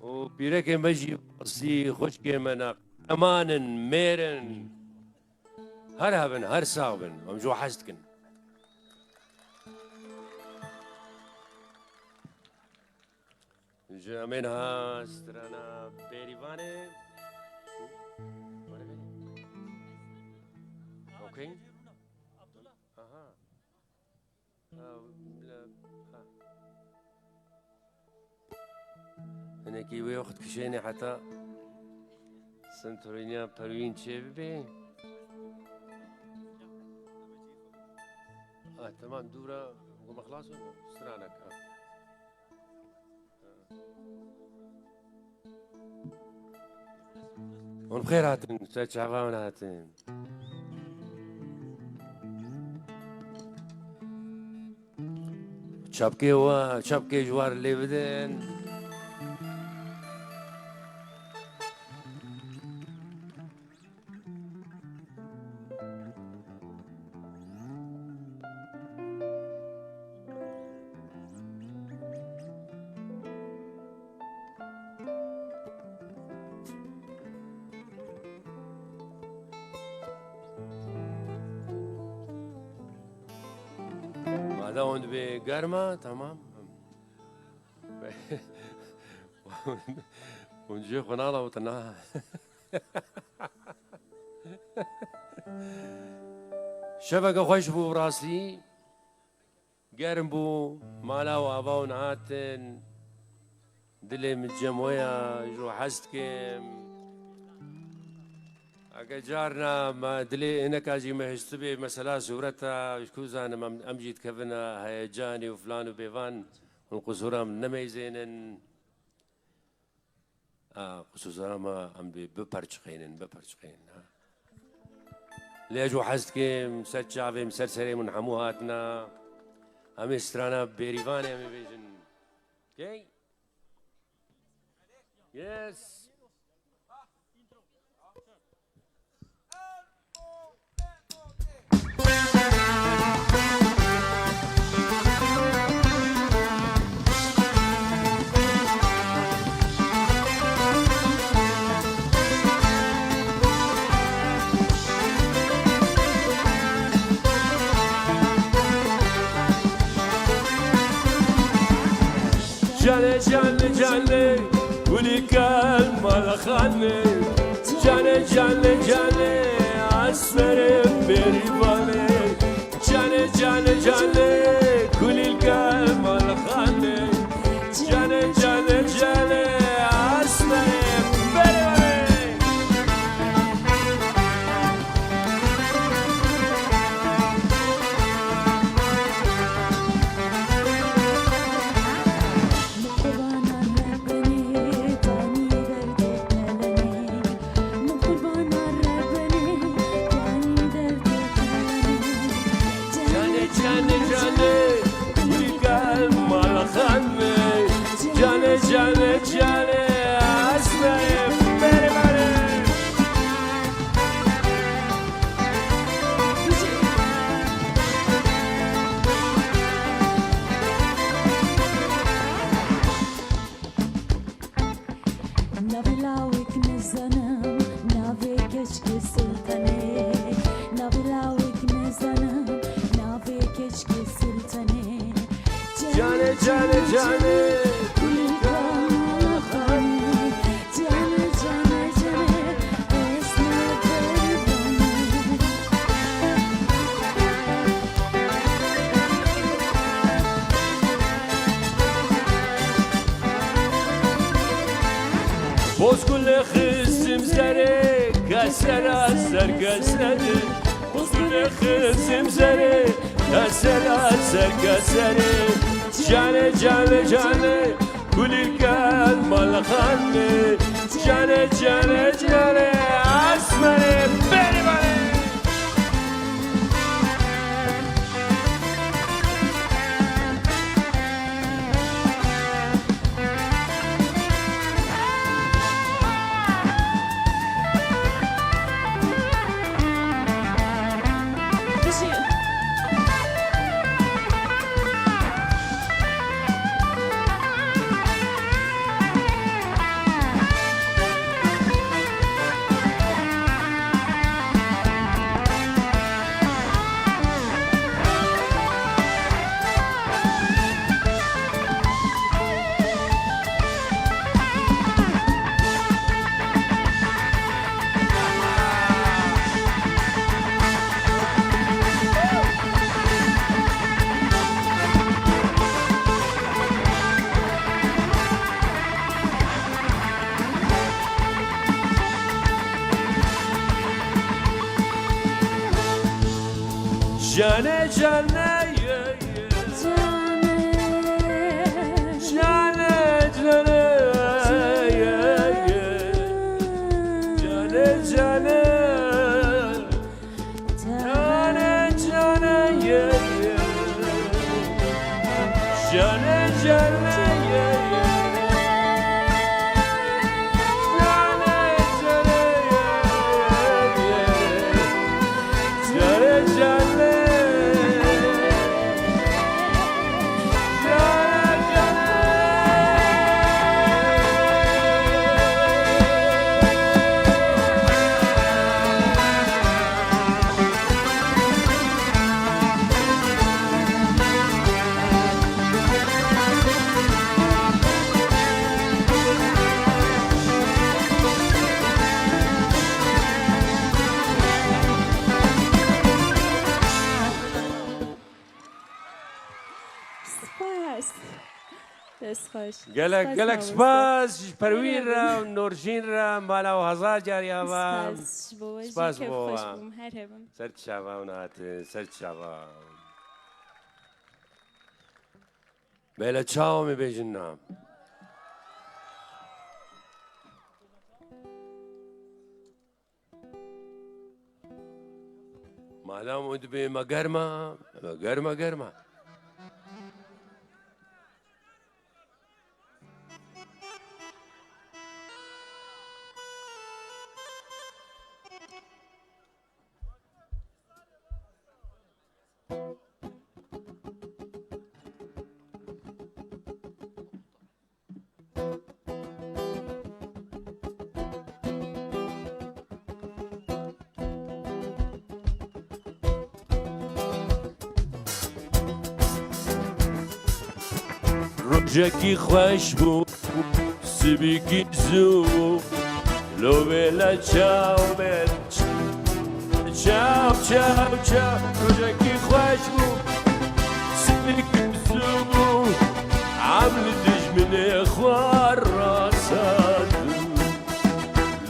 A: و پیرکا مجی قصی خوش که منا امانن میرن هر هبن هر ساغبن ام جو حست کن منها استرانا بيريفاني اوكي اها هنا كي وقت كشيني حتى سنتورينيا بروين تشيبي تمام دورة قوم خلاص استرانك ونبخير هاتن سيد شعبان هاتن شبكي جوار اللي بدن هذا وند بقرمة تمام ونجي خنالة وطناها شبكة خوش بو براسي قرم بو مالا واباو نهاتن دلي متجمويا جو حستكم اگه جارنا ما دلی اینک آجی مهستبی مثلا صورتا شکوزان امجید کفنا هیجانی و فلان و بیوان والقصورام نمیزینن قصورام ام بپرچخینن لیجو حست که مسد شعبی مسد سری من حموهاتنا هم استرانا بیریوانی همی بیجن اوکی یس جاله کولی کل مال خانه جانه جانه جانه اسمر بریوانه جانه جانه جانه کولی کل مال خانه جانه جانه جانه اسمر بریوانه جانه جانه اسمه بره بره
B: Navilavik mezanım, navi keşke sultane. Navilavik mezanım, navi keşke sultane.
A: جانه جانه جانه Bozgül kızım zere kasera ser kasere Bozgül kızım zere kasera ser kasere Cane cane cane kulirken malakhanne Cane cane cane asmane beri bari Cane cane cane cane cane cane cane cane گلک سپاس پروین را نورجین را مالا و هزار جاریا و سپاس بوا سرت شوا و نات سرت شوا بله چاو می بیجنم مالا مود به مگرما مگرما گرما روزێکی خوش بوو سبيكي زوم لو بلا تشاو بلا تشاو تشاو تشاو روجكي خوش بو سبيكي زوم عملتش من اخوار راسات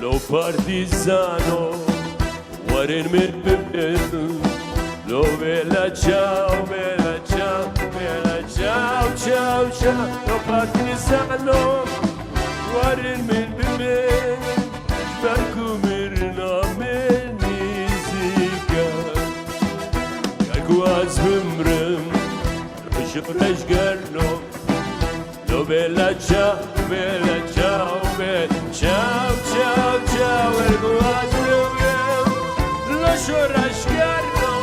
A: لو بارتيزانو ورين من ببن لو بلا تشاو بلا تشاو بلا تشاو تشاو تشاو لو بارتيزانو ورين من ببن بركو مرنا مني زيكا كاكو عزمرم رش قرنو لو بلا تشاو بلا تشاو بلا تشاو تشاو تشاو كاكو عزمرم لشو رش قرنو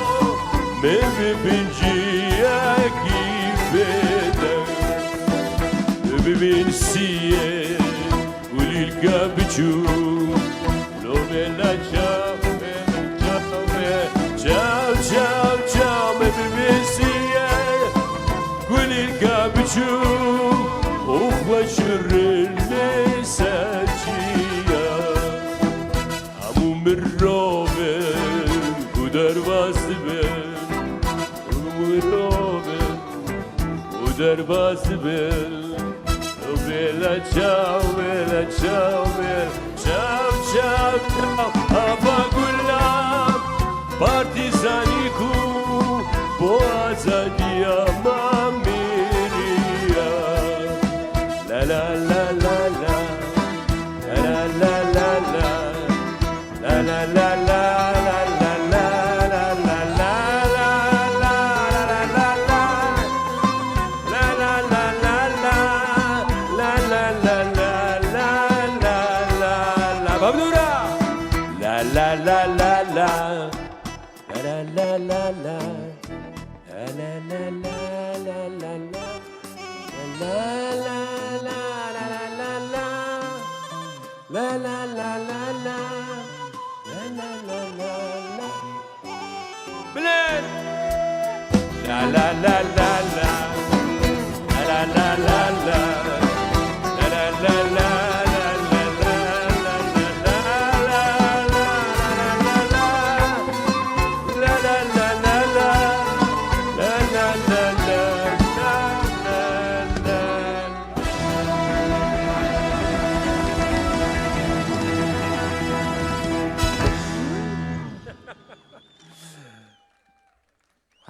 A: من ببنجيا كيفتا ببين سيه قولي الكابتشو لو بلا تشاو بلا تشاو بلا تشاو تشاو تشاو من ببين سيه قولي الكابتشو أخوة شر المساجية عمو من روبن ودر باستبن عمو من روبن ودر باستبن لو بلا تشاو بلا تشاو بلا تشاو تشاو تشاو أبا قلام بارتيزانيكو بو أزادية ماميريا لا لا لا لا لا لا لا لا لا لا لا لا لا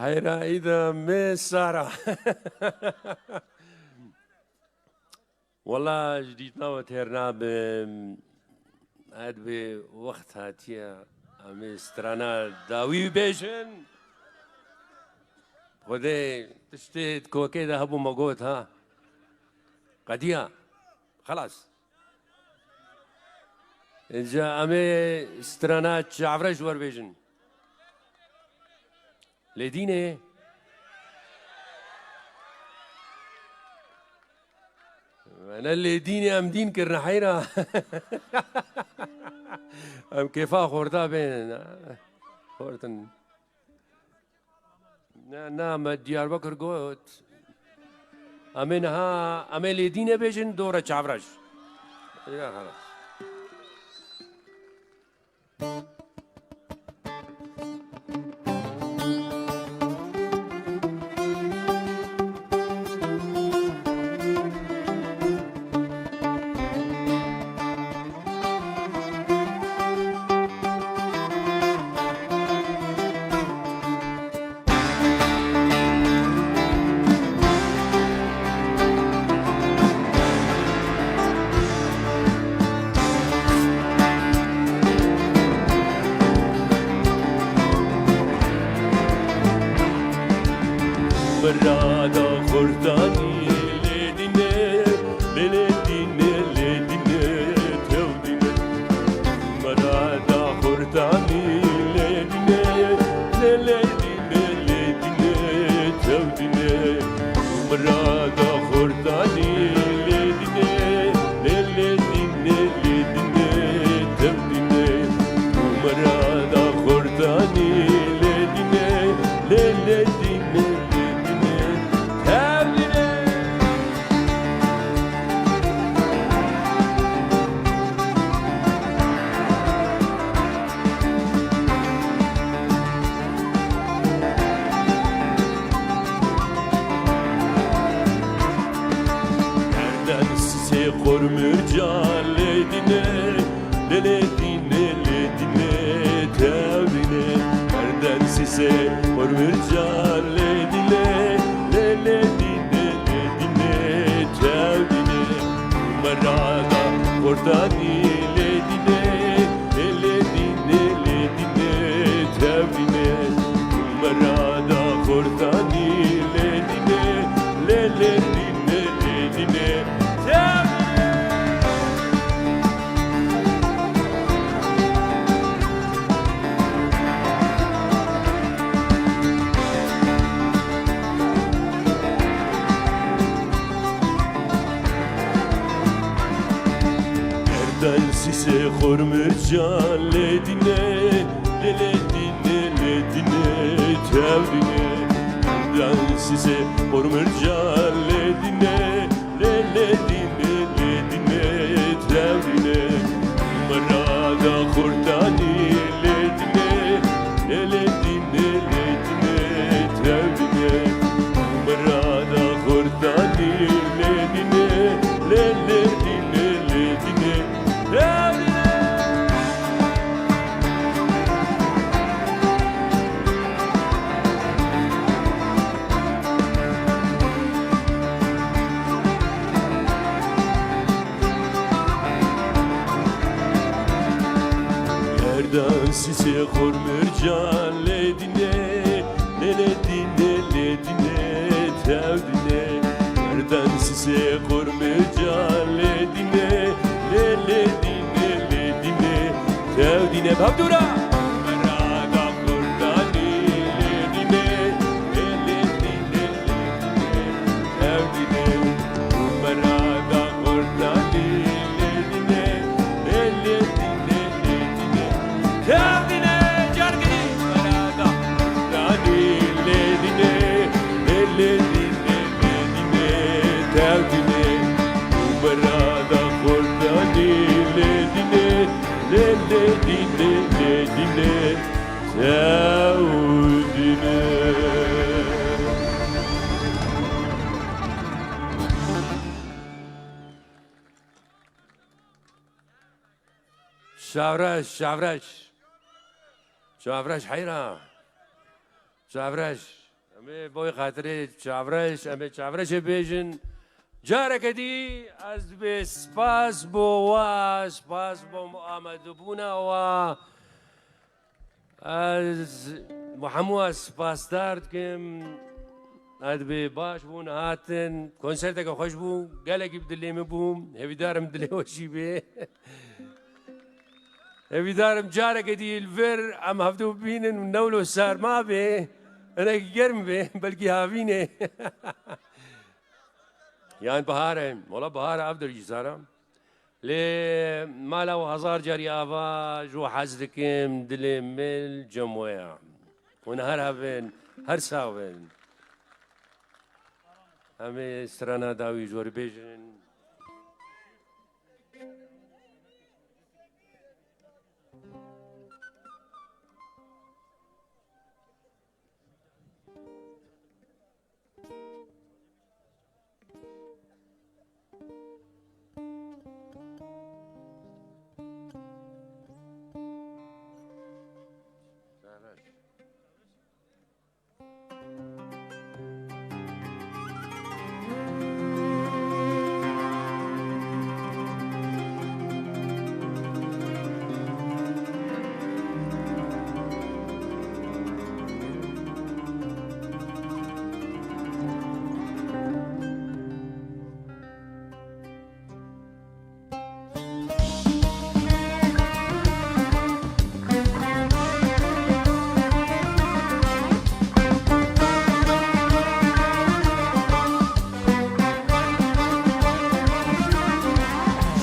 A: حيرا إذا مسارة والله جديدنا وتهرنا هاد بوقت هاتيا أمسترانا داوي بيشن خدي تشتيت كوكي ده هبو مقوت ها قديا خلاص إنجا أمي استرانات شعفرش ور بيشن لدينه أنا اللي ديني أم دين كرنا حيرة أم كيفا خورتا بين خورتن نعم ديار بكر قوت أمينها أمي اللي دينه بيجن دورة شعفرش يا خلاص Brada khurdani ledine beledine ledine tevdine Brada khurdani ledine ledine ledine tevdine Brada khurdani ledine ledine ledine tevdine Brada khurdani ledine ledine خورمرجان لیدینه لیدینه لیدینه تاوینه هردن سیسه خورمرجان لیدینه لیدینه لیدینه تاوینه مرادا خورتانی لیدینه لیدینه لیدینه تاوینه مرادا خورتانی لیدینه لیدینه لیدینه Size xormercan ledine ledine ledine tevdine dan size xormercan ledine ledine ledine tevdine marada xortani ledine ledine ledine tevdine marada xortani ledine ledine ledine Yerden size xormercan ledine ledine ledine tevdine Yerden size xormercan ledine ledine ledine tevdine Abdura Meraga xortani ledine ledine ledine tevdine Meraga xortani ledine ledine ledine tevdine Jargini Meraga xortani ledine ledine ledine tevdine Meraga xortani ledine ledine ledine tevdine شاورش شاورش شاورش حیرا شاورش امی بای خاطره شاورش امی شاورش بیجن جاره کدی از به سپاس بو و سپاس بو آمده بونا و از محمود سپاس دارد کم از به باش بون هاتن کنسرت که خوش بو گله کی بدلی بوم هوی دارم دلی وشی به هوی دارم جاره کدی الور ام هفتو بینن نولو سر ما به انا گرم به بلکی هاوینه يعني بهارة والله بهارة أفضل جزارة لي مالا وهزار جاري آفا جو حزدكم دلي مل جمويا ونهار هفن هر ساوين همي سرانا داوي جور بيجن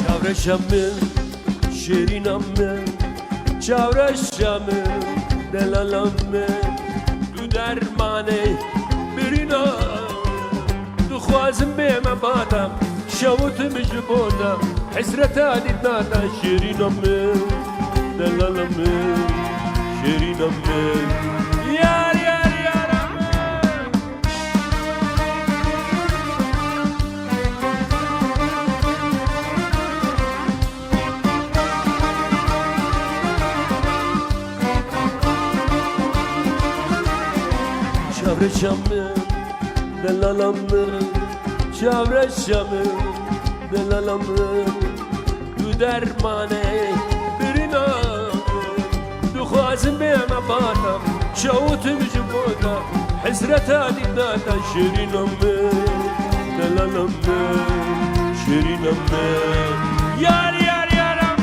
A: Çavrşamın, şirinamın, çavrşamın, delalamın, du dermane birina, du خوازم بهم بادم، شوتم جبونا، حسرتاني نادا شirinamın, delalamın, şirinamın, yar yar yaramın. Çavreşamım, delalamım, çavreşamım, delalamım. Du dermane birinamım, du خوازم بیم بانم شوتم جبودا حسرتا دیداتا شیرینم دلالم شیرینم یار یار یارم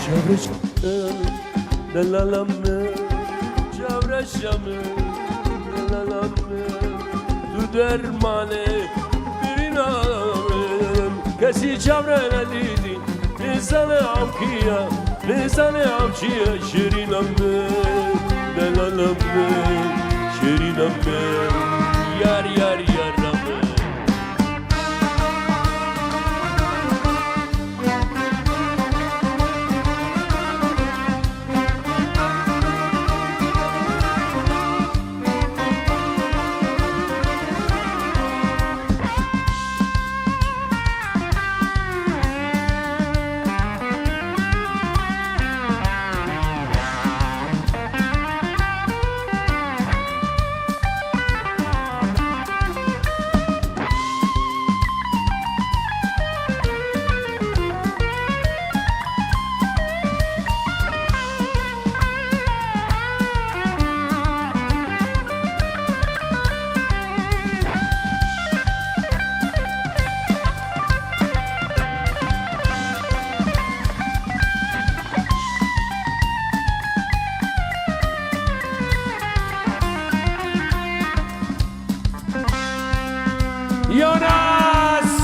A: çavreşamım delalamım çavreşamım delalamım du dermane birinamım kesi çavrene didi nizane avkiya nizane avçiya şirinam delalamım şirinam yar yar yaram Jonas!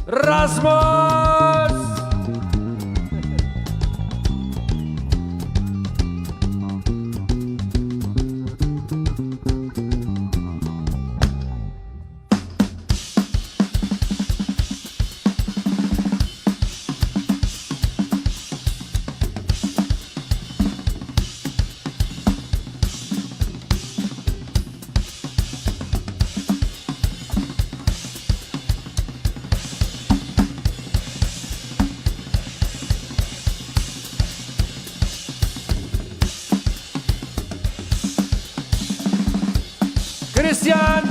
A: Rasmus! Christian!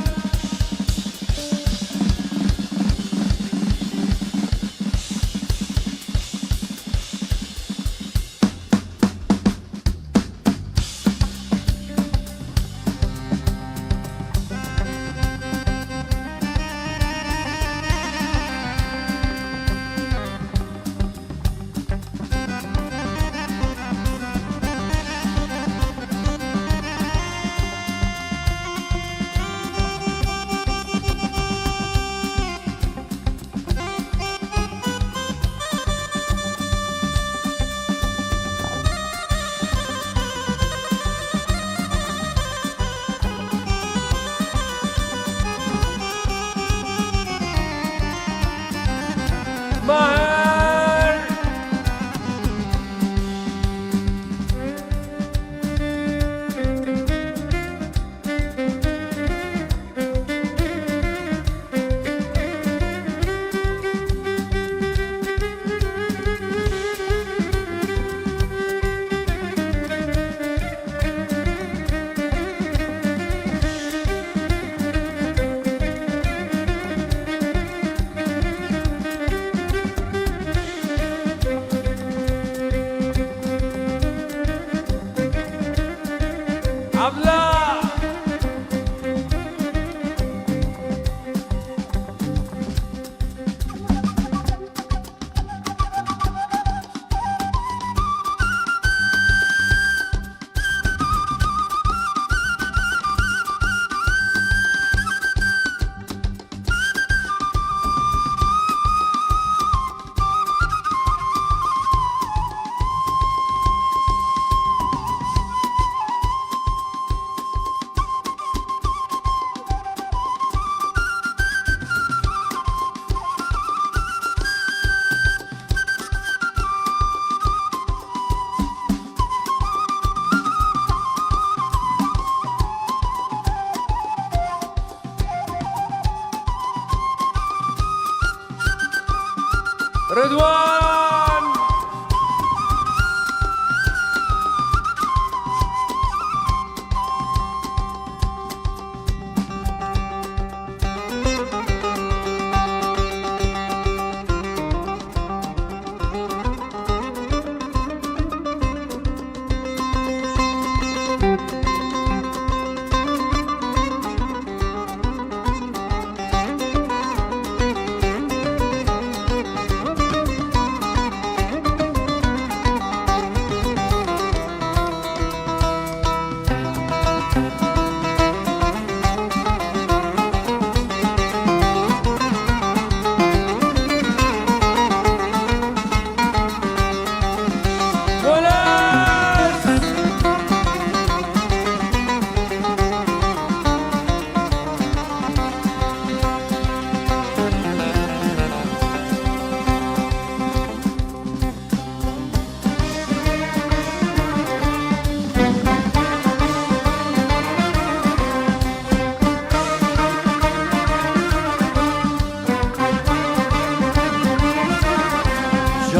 A: رضوان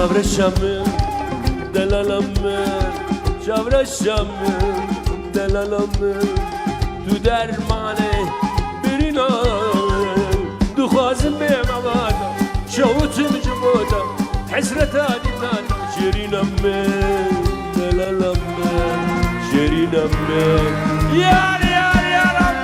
A: جابرشم دلالم جابرشم دلالم تو درمانه برینا دخوازم بیم آوادا شوتم جمودا حسرت آدیدان جرینم دلالم جرینم یار یار یارم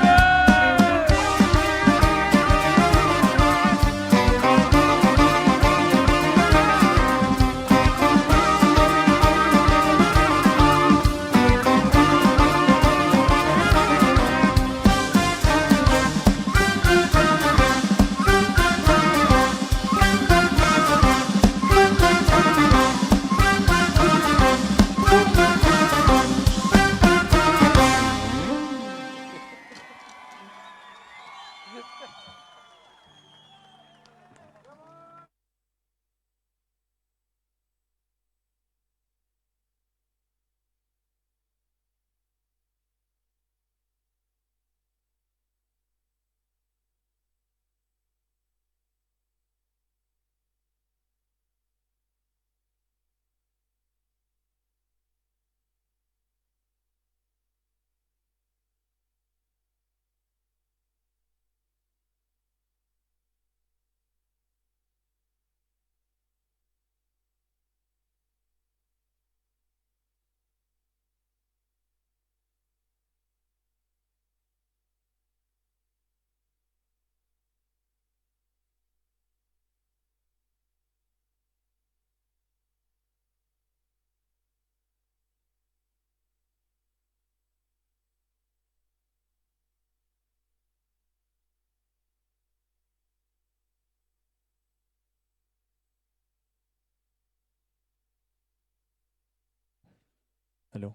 C: هلو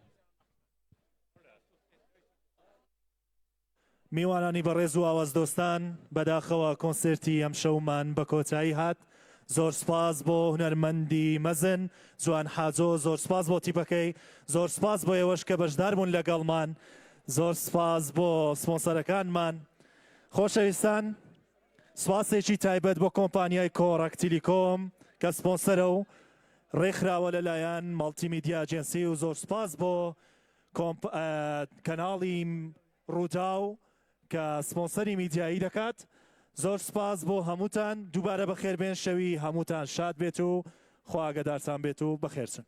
C: میوانانی بەڕێز و ئاوازدۆستان بەداخەوە کۆنسرتی ئەم شەومان بە کۆتایی هات زۆر سپاس بۆ هونەرمەندی مەزن جوان حاجۆ زۆر سپاس بۆ تیپەکەی زۆر سپاس بۆ ئێوەش کە بەشدار بوون لەگەڵمان زۆر سپاس بۆ سپۆنسەرەکانمان خۆشەویستان سپاسێکی تایبەت بۆ کۆمپانیای کۆڕەک تیلیکۆم کە سپۆنسەرە و ڕێکخراوە لەلایەن ماڵتیمیدیا ئەجێنسی و زۆر سپاس بۆ کەناڵی ڕووداو کە سپۆنسەری میدیایی دەکات زۆر سپاس بۆ هەمووتان دووبارە بەخێربێن شەوی هەمووتان شاد بێت و خوا ئاگەدارتان بێت و بەخێرچن